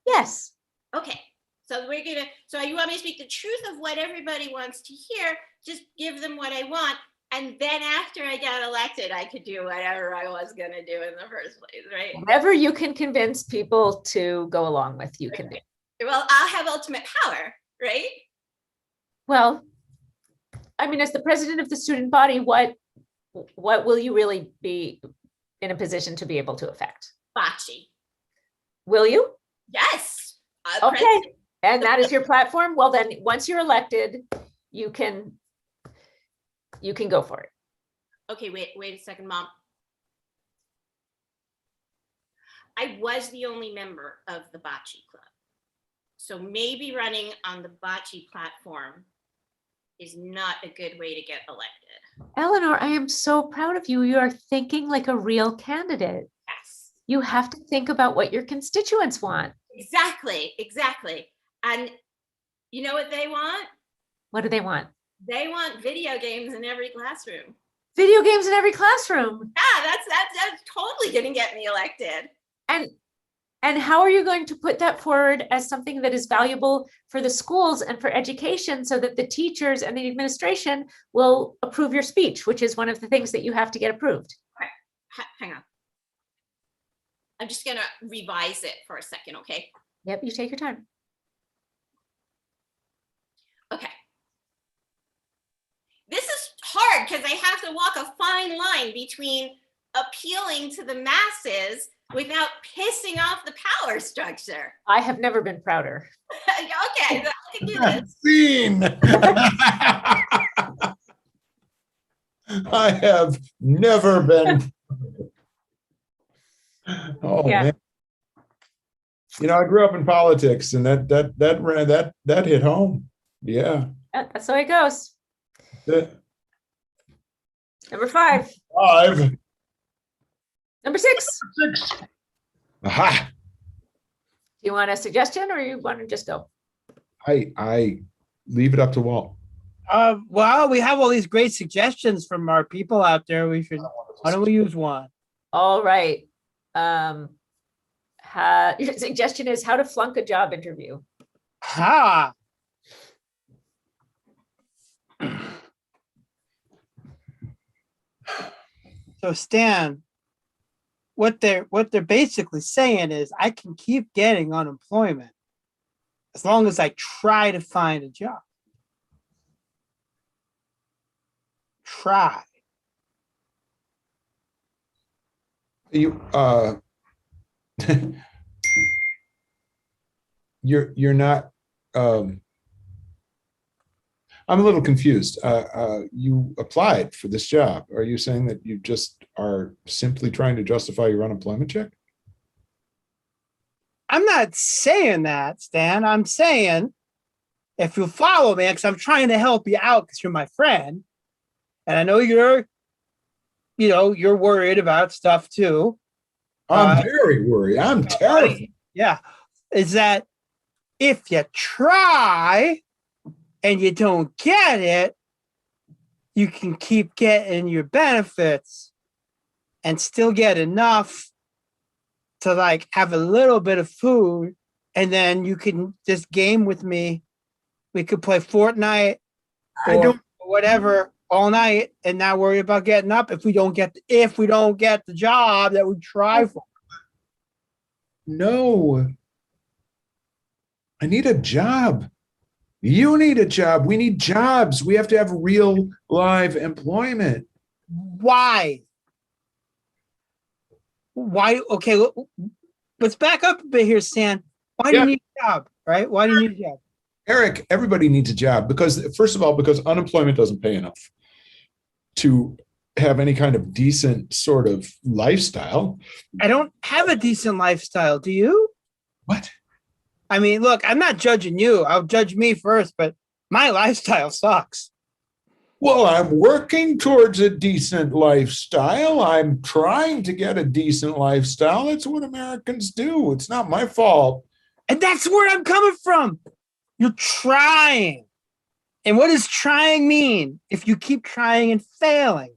Yes. Okay, so you want me to speak the truth of what everybody wants to hear, just give them what I want, and then after I got elected, I could do whatever I was gonna do in the first place, right? Whatever you can convince people to go along with, you can do. Well, I'll have ultimate power, right? Well, I mean, as the president of the student body, what will you really be in a position to be able to affect? Bocce. Will you? Yes. Okay. President. And that is your platform? Well, then once you're elected, you can go for it. Okay, wait a second, Mom. I was the only member of the bocce club. So maybe running on the bocce platform is not a good way to get elected. Eleanor, I am so proud of you. You are thinking like a real candidate. Yes. You have to think about what your constituents want. Exactly. And you know what they want? What do they want? They want video games in every classroom. Video games in every classroom. Yeah, that's totally gonna get me elected. And how are you going to put that forward as something that is valuable for the schools and for education so that the teachers and the administration will approve your speech, which is one of the things that you have to get approved? Okay, hang on. I'm just gonna revise it for a second, okay? Yep, you take your time. Okay. This is hard because I have to walk a fine line between appealing to the masses without pissing off the power structure. I have never been prouder. Okay, I can do this. Scene. I have never been. Oh Yeah. man. I grew up in politics, and that hit home. Yeah. That's the way it goes. That- Number 5. 5. Number 6. 6. Aha. Do you want a suggestion or you want to just go? I leave it up to Walt. Well, we have all these great suggestions from our people out there. Why don't we use one? All right. Your suggestion is how to flunk a job interview. Ha! So Stan, what they're basically saying is I can keep getting unemployment as long as I try to find a job. Try. You you're not I'm a little confused. You applied for this job. Are you saying that you just are simply trying to justify your unemployment check? I'm not saying that, Stan. I'm saying if you follow me, because I'm trying to help you out because you're my friend. And I know you're worried about stuff too. I'm very worried. I'm terrified. Yeah. Is that if you try and you don't get it, you can keep getting your benefits and still get enough to like have a little bit of food, and then you can just game with me. We could play Fortnite or whatever all night and not worry about getting up if we don't get the job that we try for. No. I need a job. You need a job. We need jobs. We have to have real live employment. Why? Okay, let's back up a bit here, Stan. Why do you need a job, right? Why do you need a job? Eric, everybody needs a job because, first of all, because unemployment doesn't pay enough to have any kind of decent sort of lifestyle. I don't have a decent lifestyle. Do you? What? I mean, look, I'm not judging you. I'll judge me first, but my lifestyle sucks. Well, I'm working towards a decent lifestyle. I'm trying to get a decent lifestyle. That's what Americans do. It's not my fault. And that's where I'm coming from. You're trying. And what does trying mean? If you keep trying and failing,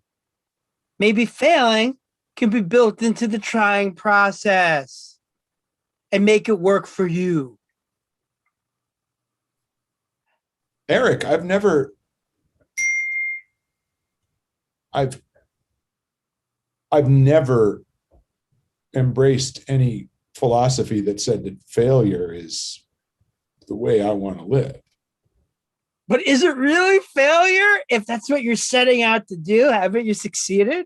maybe failing can be built into the trying process and make it work for you. Eric, I've never embraced any philosophy that said that failure is the way I want to live. But is it really failure if that's what you're setting out to do? Haven't you succeeded?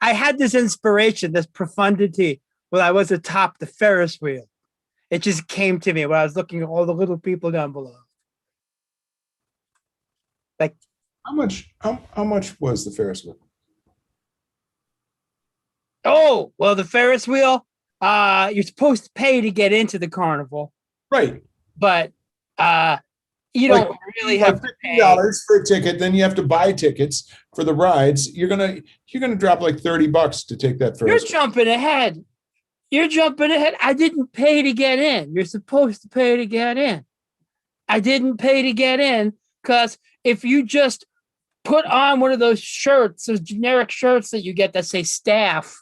I had this inspiration, this profundity when I was atop the Ferris wheel. It just came to me when I was looking at all the little people down below. Like, how much was the Ferris wheel? Oh, well, the Ferris wheel, you're supposed to pay to get into the carnival. Right. But you don't really have $50 for a ticket, then you have to buy tickets for the rides. You're gonna drop like $30 to take that Ferris wheel. You're jumping ahead. I didn't pay to get in. You're supposed to pay to get in. I didn't pay to get in because if you just put on one of those shirts, those generic shirts that you get that say staff,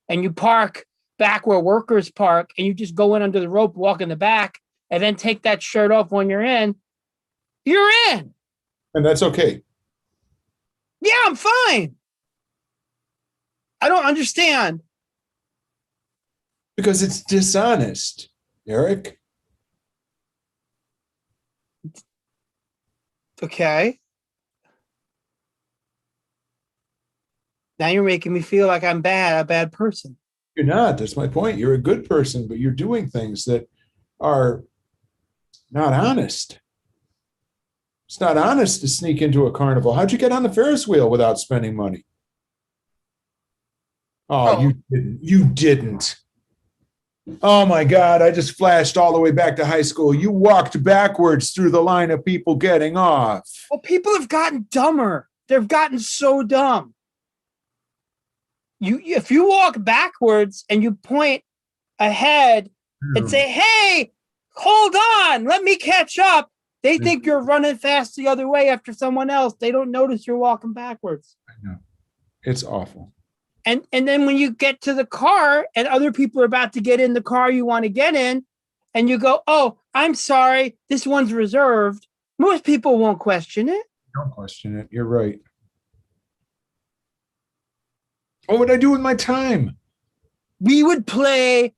and you park back where workers park, and you just go in under the rope, walk in the back, and then take that shirt off when you're in, you're in. And that's okay. Yeah, I'm fine. I don't understand. Because it's dishonest, Eric. Okay. Now you're making me feel like I'm a bad person. You're not. That's my point. You're a good person, but you're doing things that are not honest. It's not honest to sneak into a carnival. How'd you get on the Ferris wheel without spending money? Oh, you didn't. You didn't. Oh my God, I just flashed all the way back to high school. You walked backwards through the line of people getting off. Well, people have gotten dumber. They've gotten so dumb. If you walk backwards and you point ahead and say, hey, hold on, let me catch up, they think you're running fast the other way after someone else. They don't notice you're walking backwards. I know. It's awful. And then when you get to the car and other people are about to get in the car you want to get in, and you go, oh, I'm sorry, this one's reserved. Most people won't question it. Don't question it. You're right. What would I do with my time? We would play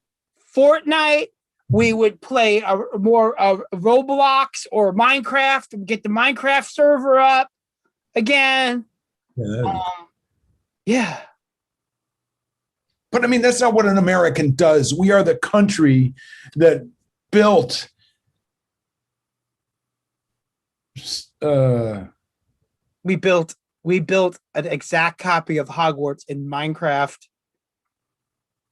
Fortnite. We would play more Roblox or Minecraft. Get the Minecraft server up again. Yeah. But I mean, that's not what an American does. We are the country that built We built an exact copy of Hogwarts in Minecraft.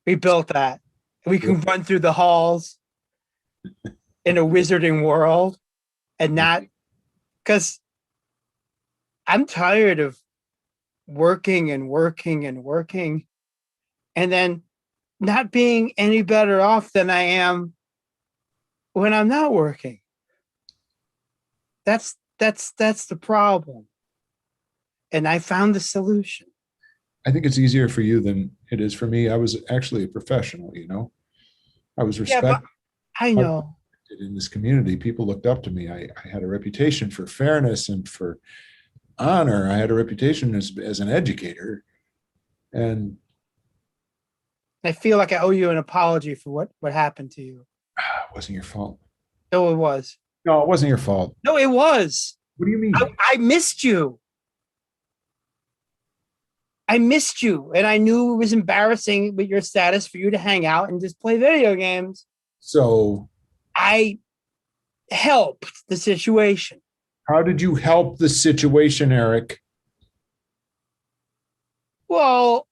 We built that. We can run through the halls in a wizarding world and not because I'm tired of working and working and working and then not being any better off than I am when I'm not working. That's the problem. And I found the solution. I think it's easier for you than it is for me. I was actually a professional, you know. I was Yeah, but respected I know. in this community. People looked up to me. I had a reputation for fairness and for honor. I had a reputation as an educator. And I feel like I owe you an apology for what happened to you. it wasn't your fault. No, it was. No, it wasn't your fault. No, it was. What do you mean? I missed you. I missed you. And I knew it was embarrassing with your status for you to hang out and just play video games. So I helped the situation. how did you help the situation, Eric? Well,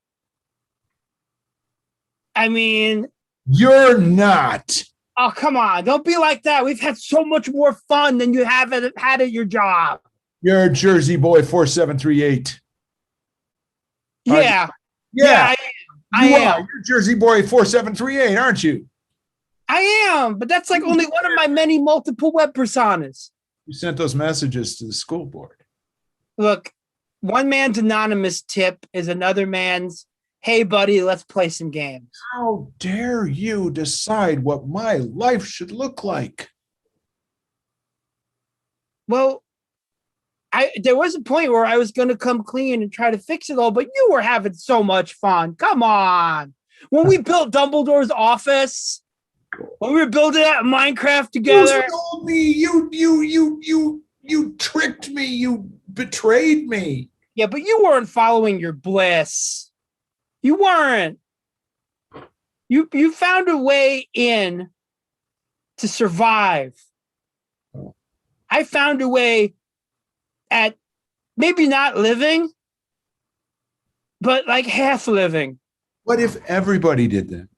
I mean, You're not. oh, come on. Don't be like that. We've had so much more fun than you have had at your job. You're Jersey Boy 4738. Yeah. Yeah, I you am. are. You're Jersey Boy 4738, aren't you? I am. But that's like only one of my many multiple web personas. You sent those messages to the school board. Look, one man's anonymous tip is another man's, hey, buddy, let's play some games. How dare you decide what my life should look like? Well, there was a point where I was going to come clean and try to fix it all, but you were having so much fun. Come on. When we built Dumbledore's office, when we were building that Minecraft together. You told me, you tricked me, you betrayed me. Yeah, but you weren't following your bliss. You weren't. You found a way in to survive. I found a way at maybe not living, but like half living. What if everybody did that?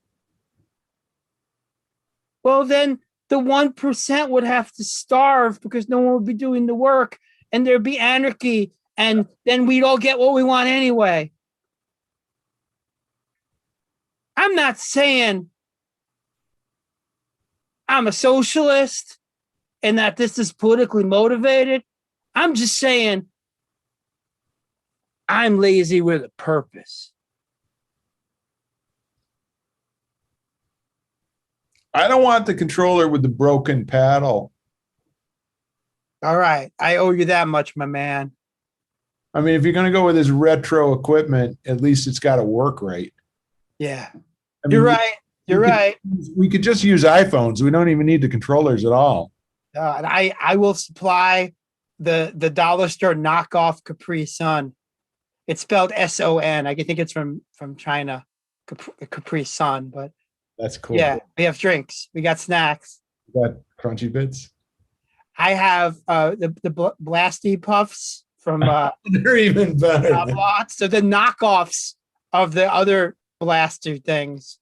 Well, then the 1% would have to starve because no one would be doing the work and there'd be anarchy and then we'd all get what we want anyway. I'm not saying I'm a socialist and that this is politically motivated. I'm just saying I'm lazy with a purpose. I don't want the controller with the broken paddle. All right. I owe you that much, my man. I mean, if you're going to go with this retro equipment, at least it's got to work right. Yeah. I mean, You're right. You're right. We could just use iPhones. We don't even need the controllers at all. And I will supply the dollar store knockoff Capri Sun. It's spelled S-O-N. I think it's from China, Capri Sun. But that's cool. Yeah, we have drinks. We got snacks. You got Crunchy Bits. I have the Blasty Puffs from. They're even better. Lots. So the knockoffs of the other blaster things.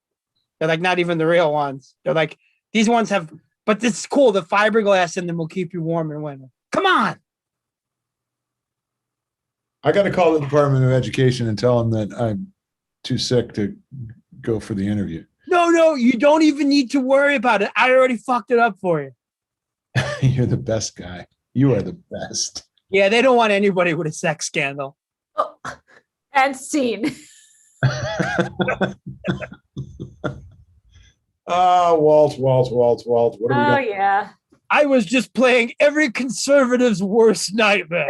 They're like not even the real ones. They're like these ones have. But this is cool. The fiberglass in them will keep you warm in winter. Come on. I got to call the Department of Education and tell them that I'm too sick to go for the interview. No, you don't even need to worry about it. I already fucked it up for you. You're the best guy. You are the best. Yeah, they don't want anybody with a sex scandal. Oh, and scene. Walt. What do we got? Oh, yeah. I was just playing every conservative's worst nightmare.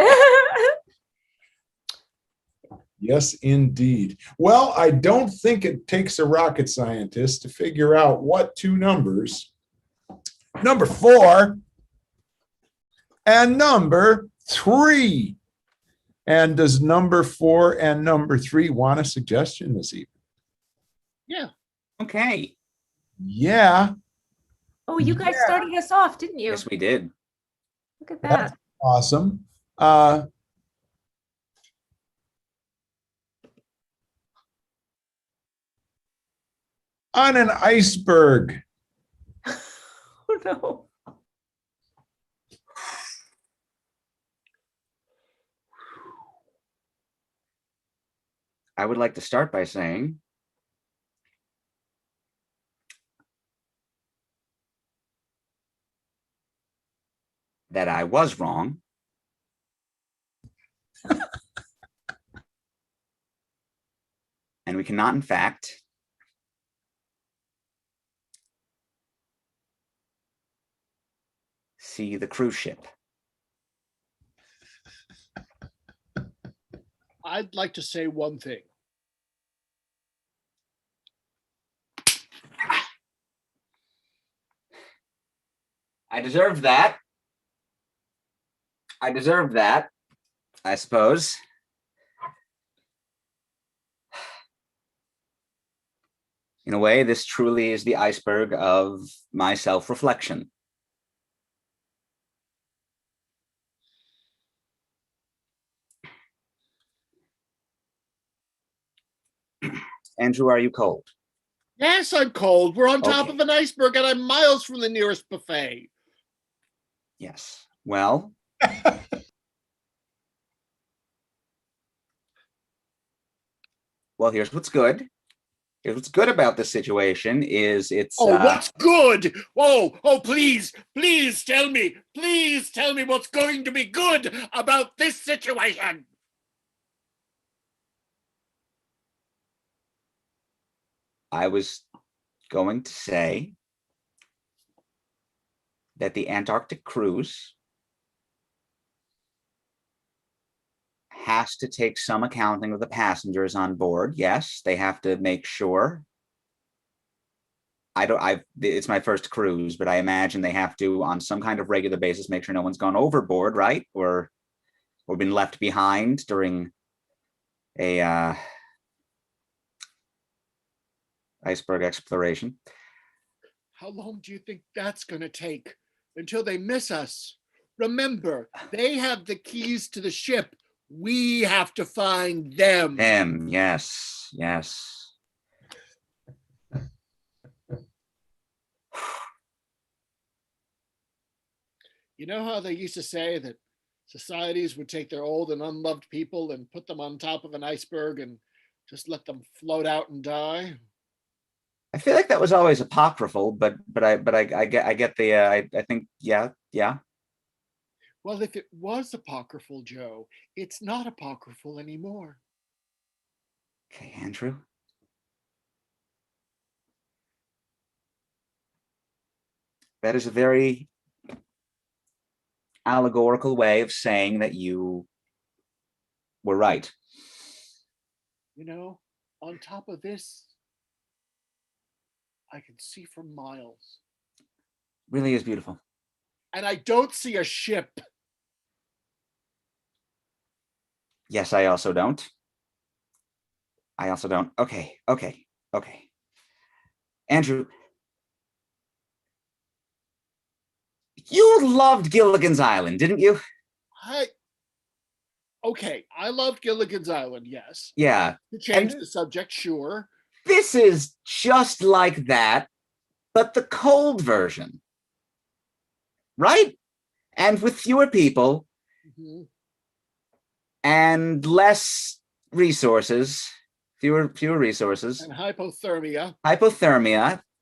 Yes, indeed. Well, I don't think it takes a rocket scientist to figure out what two numbers, number 4 and number 3. And does number 4 and number 3 want a suggestion this evening? Yeah. Okay. Yeah. Oh, you guys started us off, didn't you? Yes, we did. Look at that. Awesome. On an iceberg, Oh no. I would like to start by saying that I was wrong. And we cannot, in fact, see the cruise ship. I'd like to say one thing. I deserved that. I deserved that, I suppose. In a way, this truly is the iceberg of my self-reflection. Andrew, are you cold? Yes, I'm cold. We're on top Okay. of an iceberg and I'm miles from the nearest buffet. Yes. Well, here's what's good. Here's what's good about this situation is it's What's good? Oh, please tell me. Please tell me what's going to be good about this situation. I was going to say that the Antarctic cruise has to take some accounting of the passengers on board. Yes, they have to make sure. It's my first cruise, but I imagine they have to, on some kind of regular basis, make sure no one's gone overboard, right? Or been left behind during a iceberg exploration. How long do you think that's going to take until they miss us? Remember, they have the keys to the ship. We have to find them. Them, yes, yes. You know how they used to say that societies would take their old and unloved people and put them on top of an iceberg and just let them float out and die? I feel like that was always apocryphal, but I get the I think yeah. Well, if it was apocryphal, Joe, it's not apocryphal anymore. Okay, Andrew. That is a very allegorical way of saying that you were right. You know, on top of this, I can see for miles. Really is beautiful. And I don't see a ship. Yes, I also don't. Okay. Andrew, you loved Gilligan's Island, didn't you? I loved Gilligan's Island, yes. Yeah. To change the subject, sure. This is just like that, but the cold version. Right? And with fewer people and less resources, fewer resources. And hypothermia.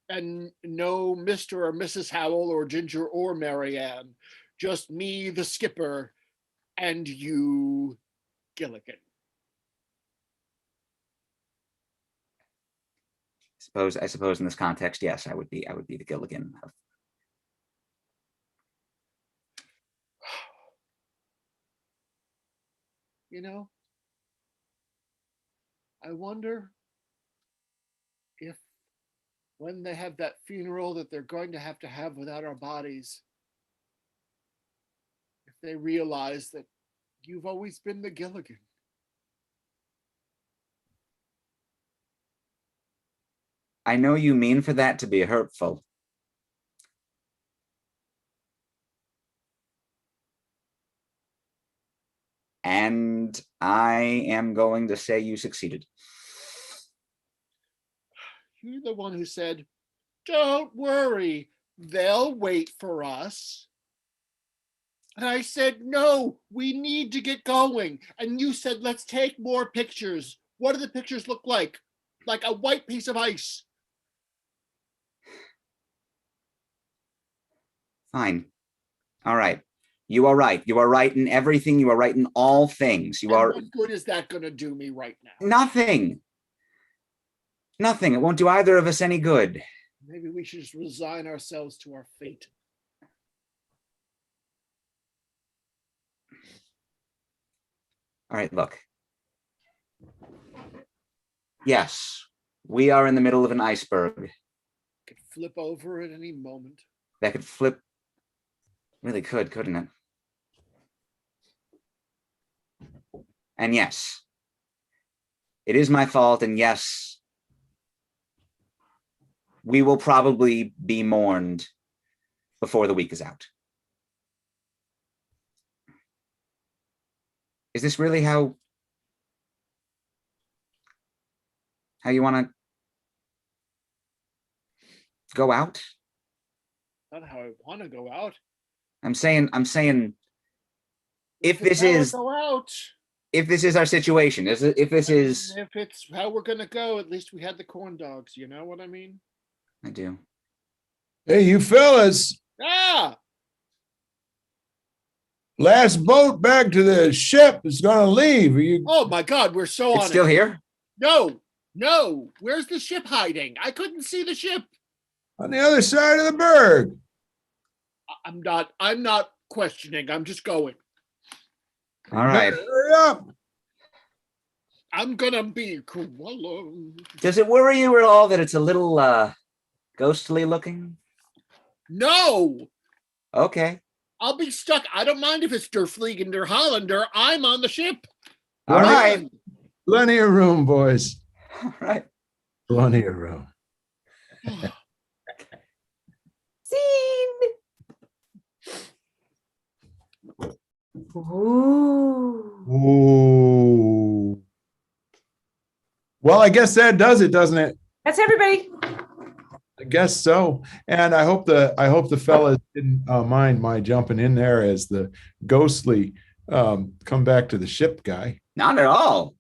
And no Mr. or Mrs. Howell or Ginger or Marianne. Just me, the skipper, and you, Gilligan. I suppose in this context, yes, I would be the Gilligan. You know, I wonder if when they have that funeral that they're going to have without our bodies, if they realize that you've always been the Gilligan. I know you mean for that to be hurtful. And I am going to say you succeeded. You're the one who said, "Don't worry, they'll wait for us." And I said, "No, we need to get going." And you said, "Let's take more pictures." What do the pictures look like? Like a white piece of ice. Fine. All right. You are right. You are right in everything. You are right in all things. You And are what good is that going to do me right now? nothing. Nothing. It won't do either of us any good. Maybe we should just resign ourselves to our fate. All right, look. Yes, we are in the middle of an iceberg Could flip over at any moment. that could flip. Really could, couldn't it? And yes, it is my fault. And yes, we will probably be mourned before the week is out. Is this really how you want to go out? Not how I want to go out. I'm saying if this How I is go out. if this is our situation, if this is If it's how we're gonna go, at least we had the corn dogs. You know what I mean? I do. Hey, you fellas, Ah, last boat back to the ship is going to leave. Are you? oh my God, we're so on It's still it. here? No. Where's the ship hiding? I couldn't see the ship. On the other side of the berg. I'm not questioning. I'm just going. All right. Hurry up. I'm gonna be Cruella. Does it worry you at all that it's a little ghostly looking? No, Okay. I'll be stuck. I don't mind if it's Der Fliegen, Der Hollander. I'm on the ship. All right. Plenty of room, boys. All right. Plenty of room. Scene. Ooh. Ooh. Well, I guess that does it, doesn't it? That's everybody. I guess so. And I hope the fellas didn't mind my jumping in there as the ghostly come back to the ship guy. Not at all.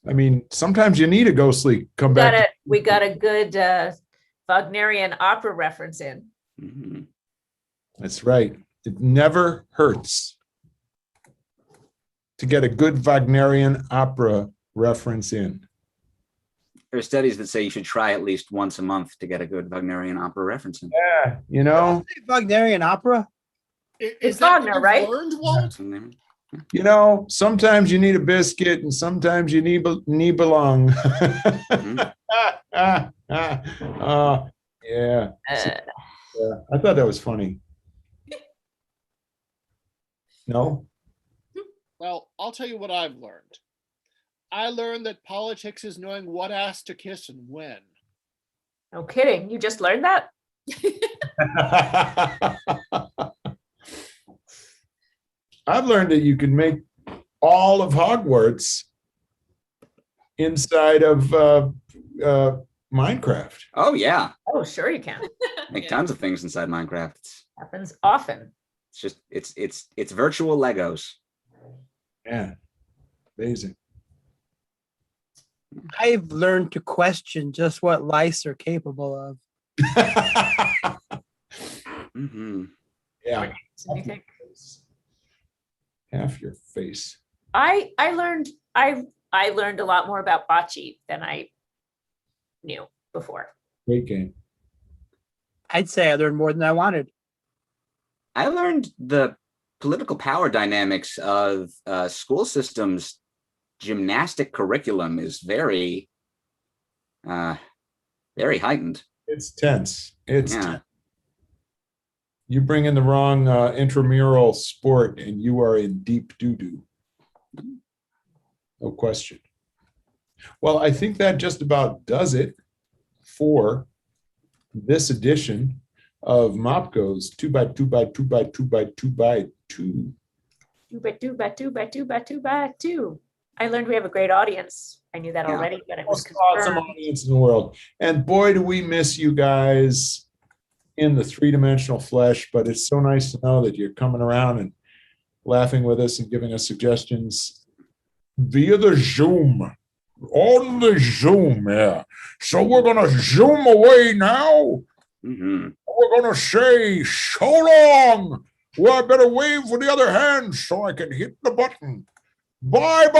I mean, sometimes you need a ghostly come back. We got a good Wagnerian opera reference in. Mhm. That's right. It never hurts to get a good Wagnerian opera reference in. There are studies that say you should try at least once a month to get a good Wagnerian opera reference in. Yeah, you know, Wagnerian opera. It's that Wagner, what you've right? Learned, Walt? sometimes you need a biscuit and sometimes you need belong. Yeah. Yeah, I thought that was funny. No? Well, I'll tell you what I've learned. I learned that politics is knowing what ass to kiss and when. No kidding. You just learned that? I've learned that you can make all of Hogwarts inside of Minecraft. Oh yeah. Oh, sure you can. Make Yeah. tons of things inside Minecraft. Happens often. It's just it's virtual Legos. Yeah, amazing. I've learned to question just what lice are capable of. Mm-hmm. Yeah, So you think- half your face. I learned a lot more about bocce than I knew before. Great game. I'd say I learned more than I wanted. I learned the political power dynamics of school systems. Gymnastic curriculum is very heightened. It's tense. It's Yeah. tense. You bring in the wrong intramural sport and you are in deep doo-doo. No question. Well, I think that just about does it for this edition of Mopco's 2x2x2x2x2x2. Batu. I learned we have a great audience. I knew that Yeah. already, but it was Most awesome confirmed. audience in the world. And boy, do we miss you guys in the three-dimensional flesh, but it's so nice to know that you're coming around and laughing with us and giving us suggestions via the Zoom. On the Zoom, yeah. So we're gonna zoom away now. Mhm. We're gonna say so long. Well, I better wave with the other hand so I can hit the button. Bye bye.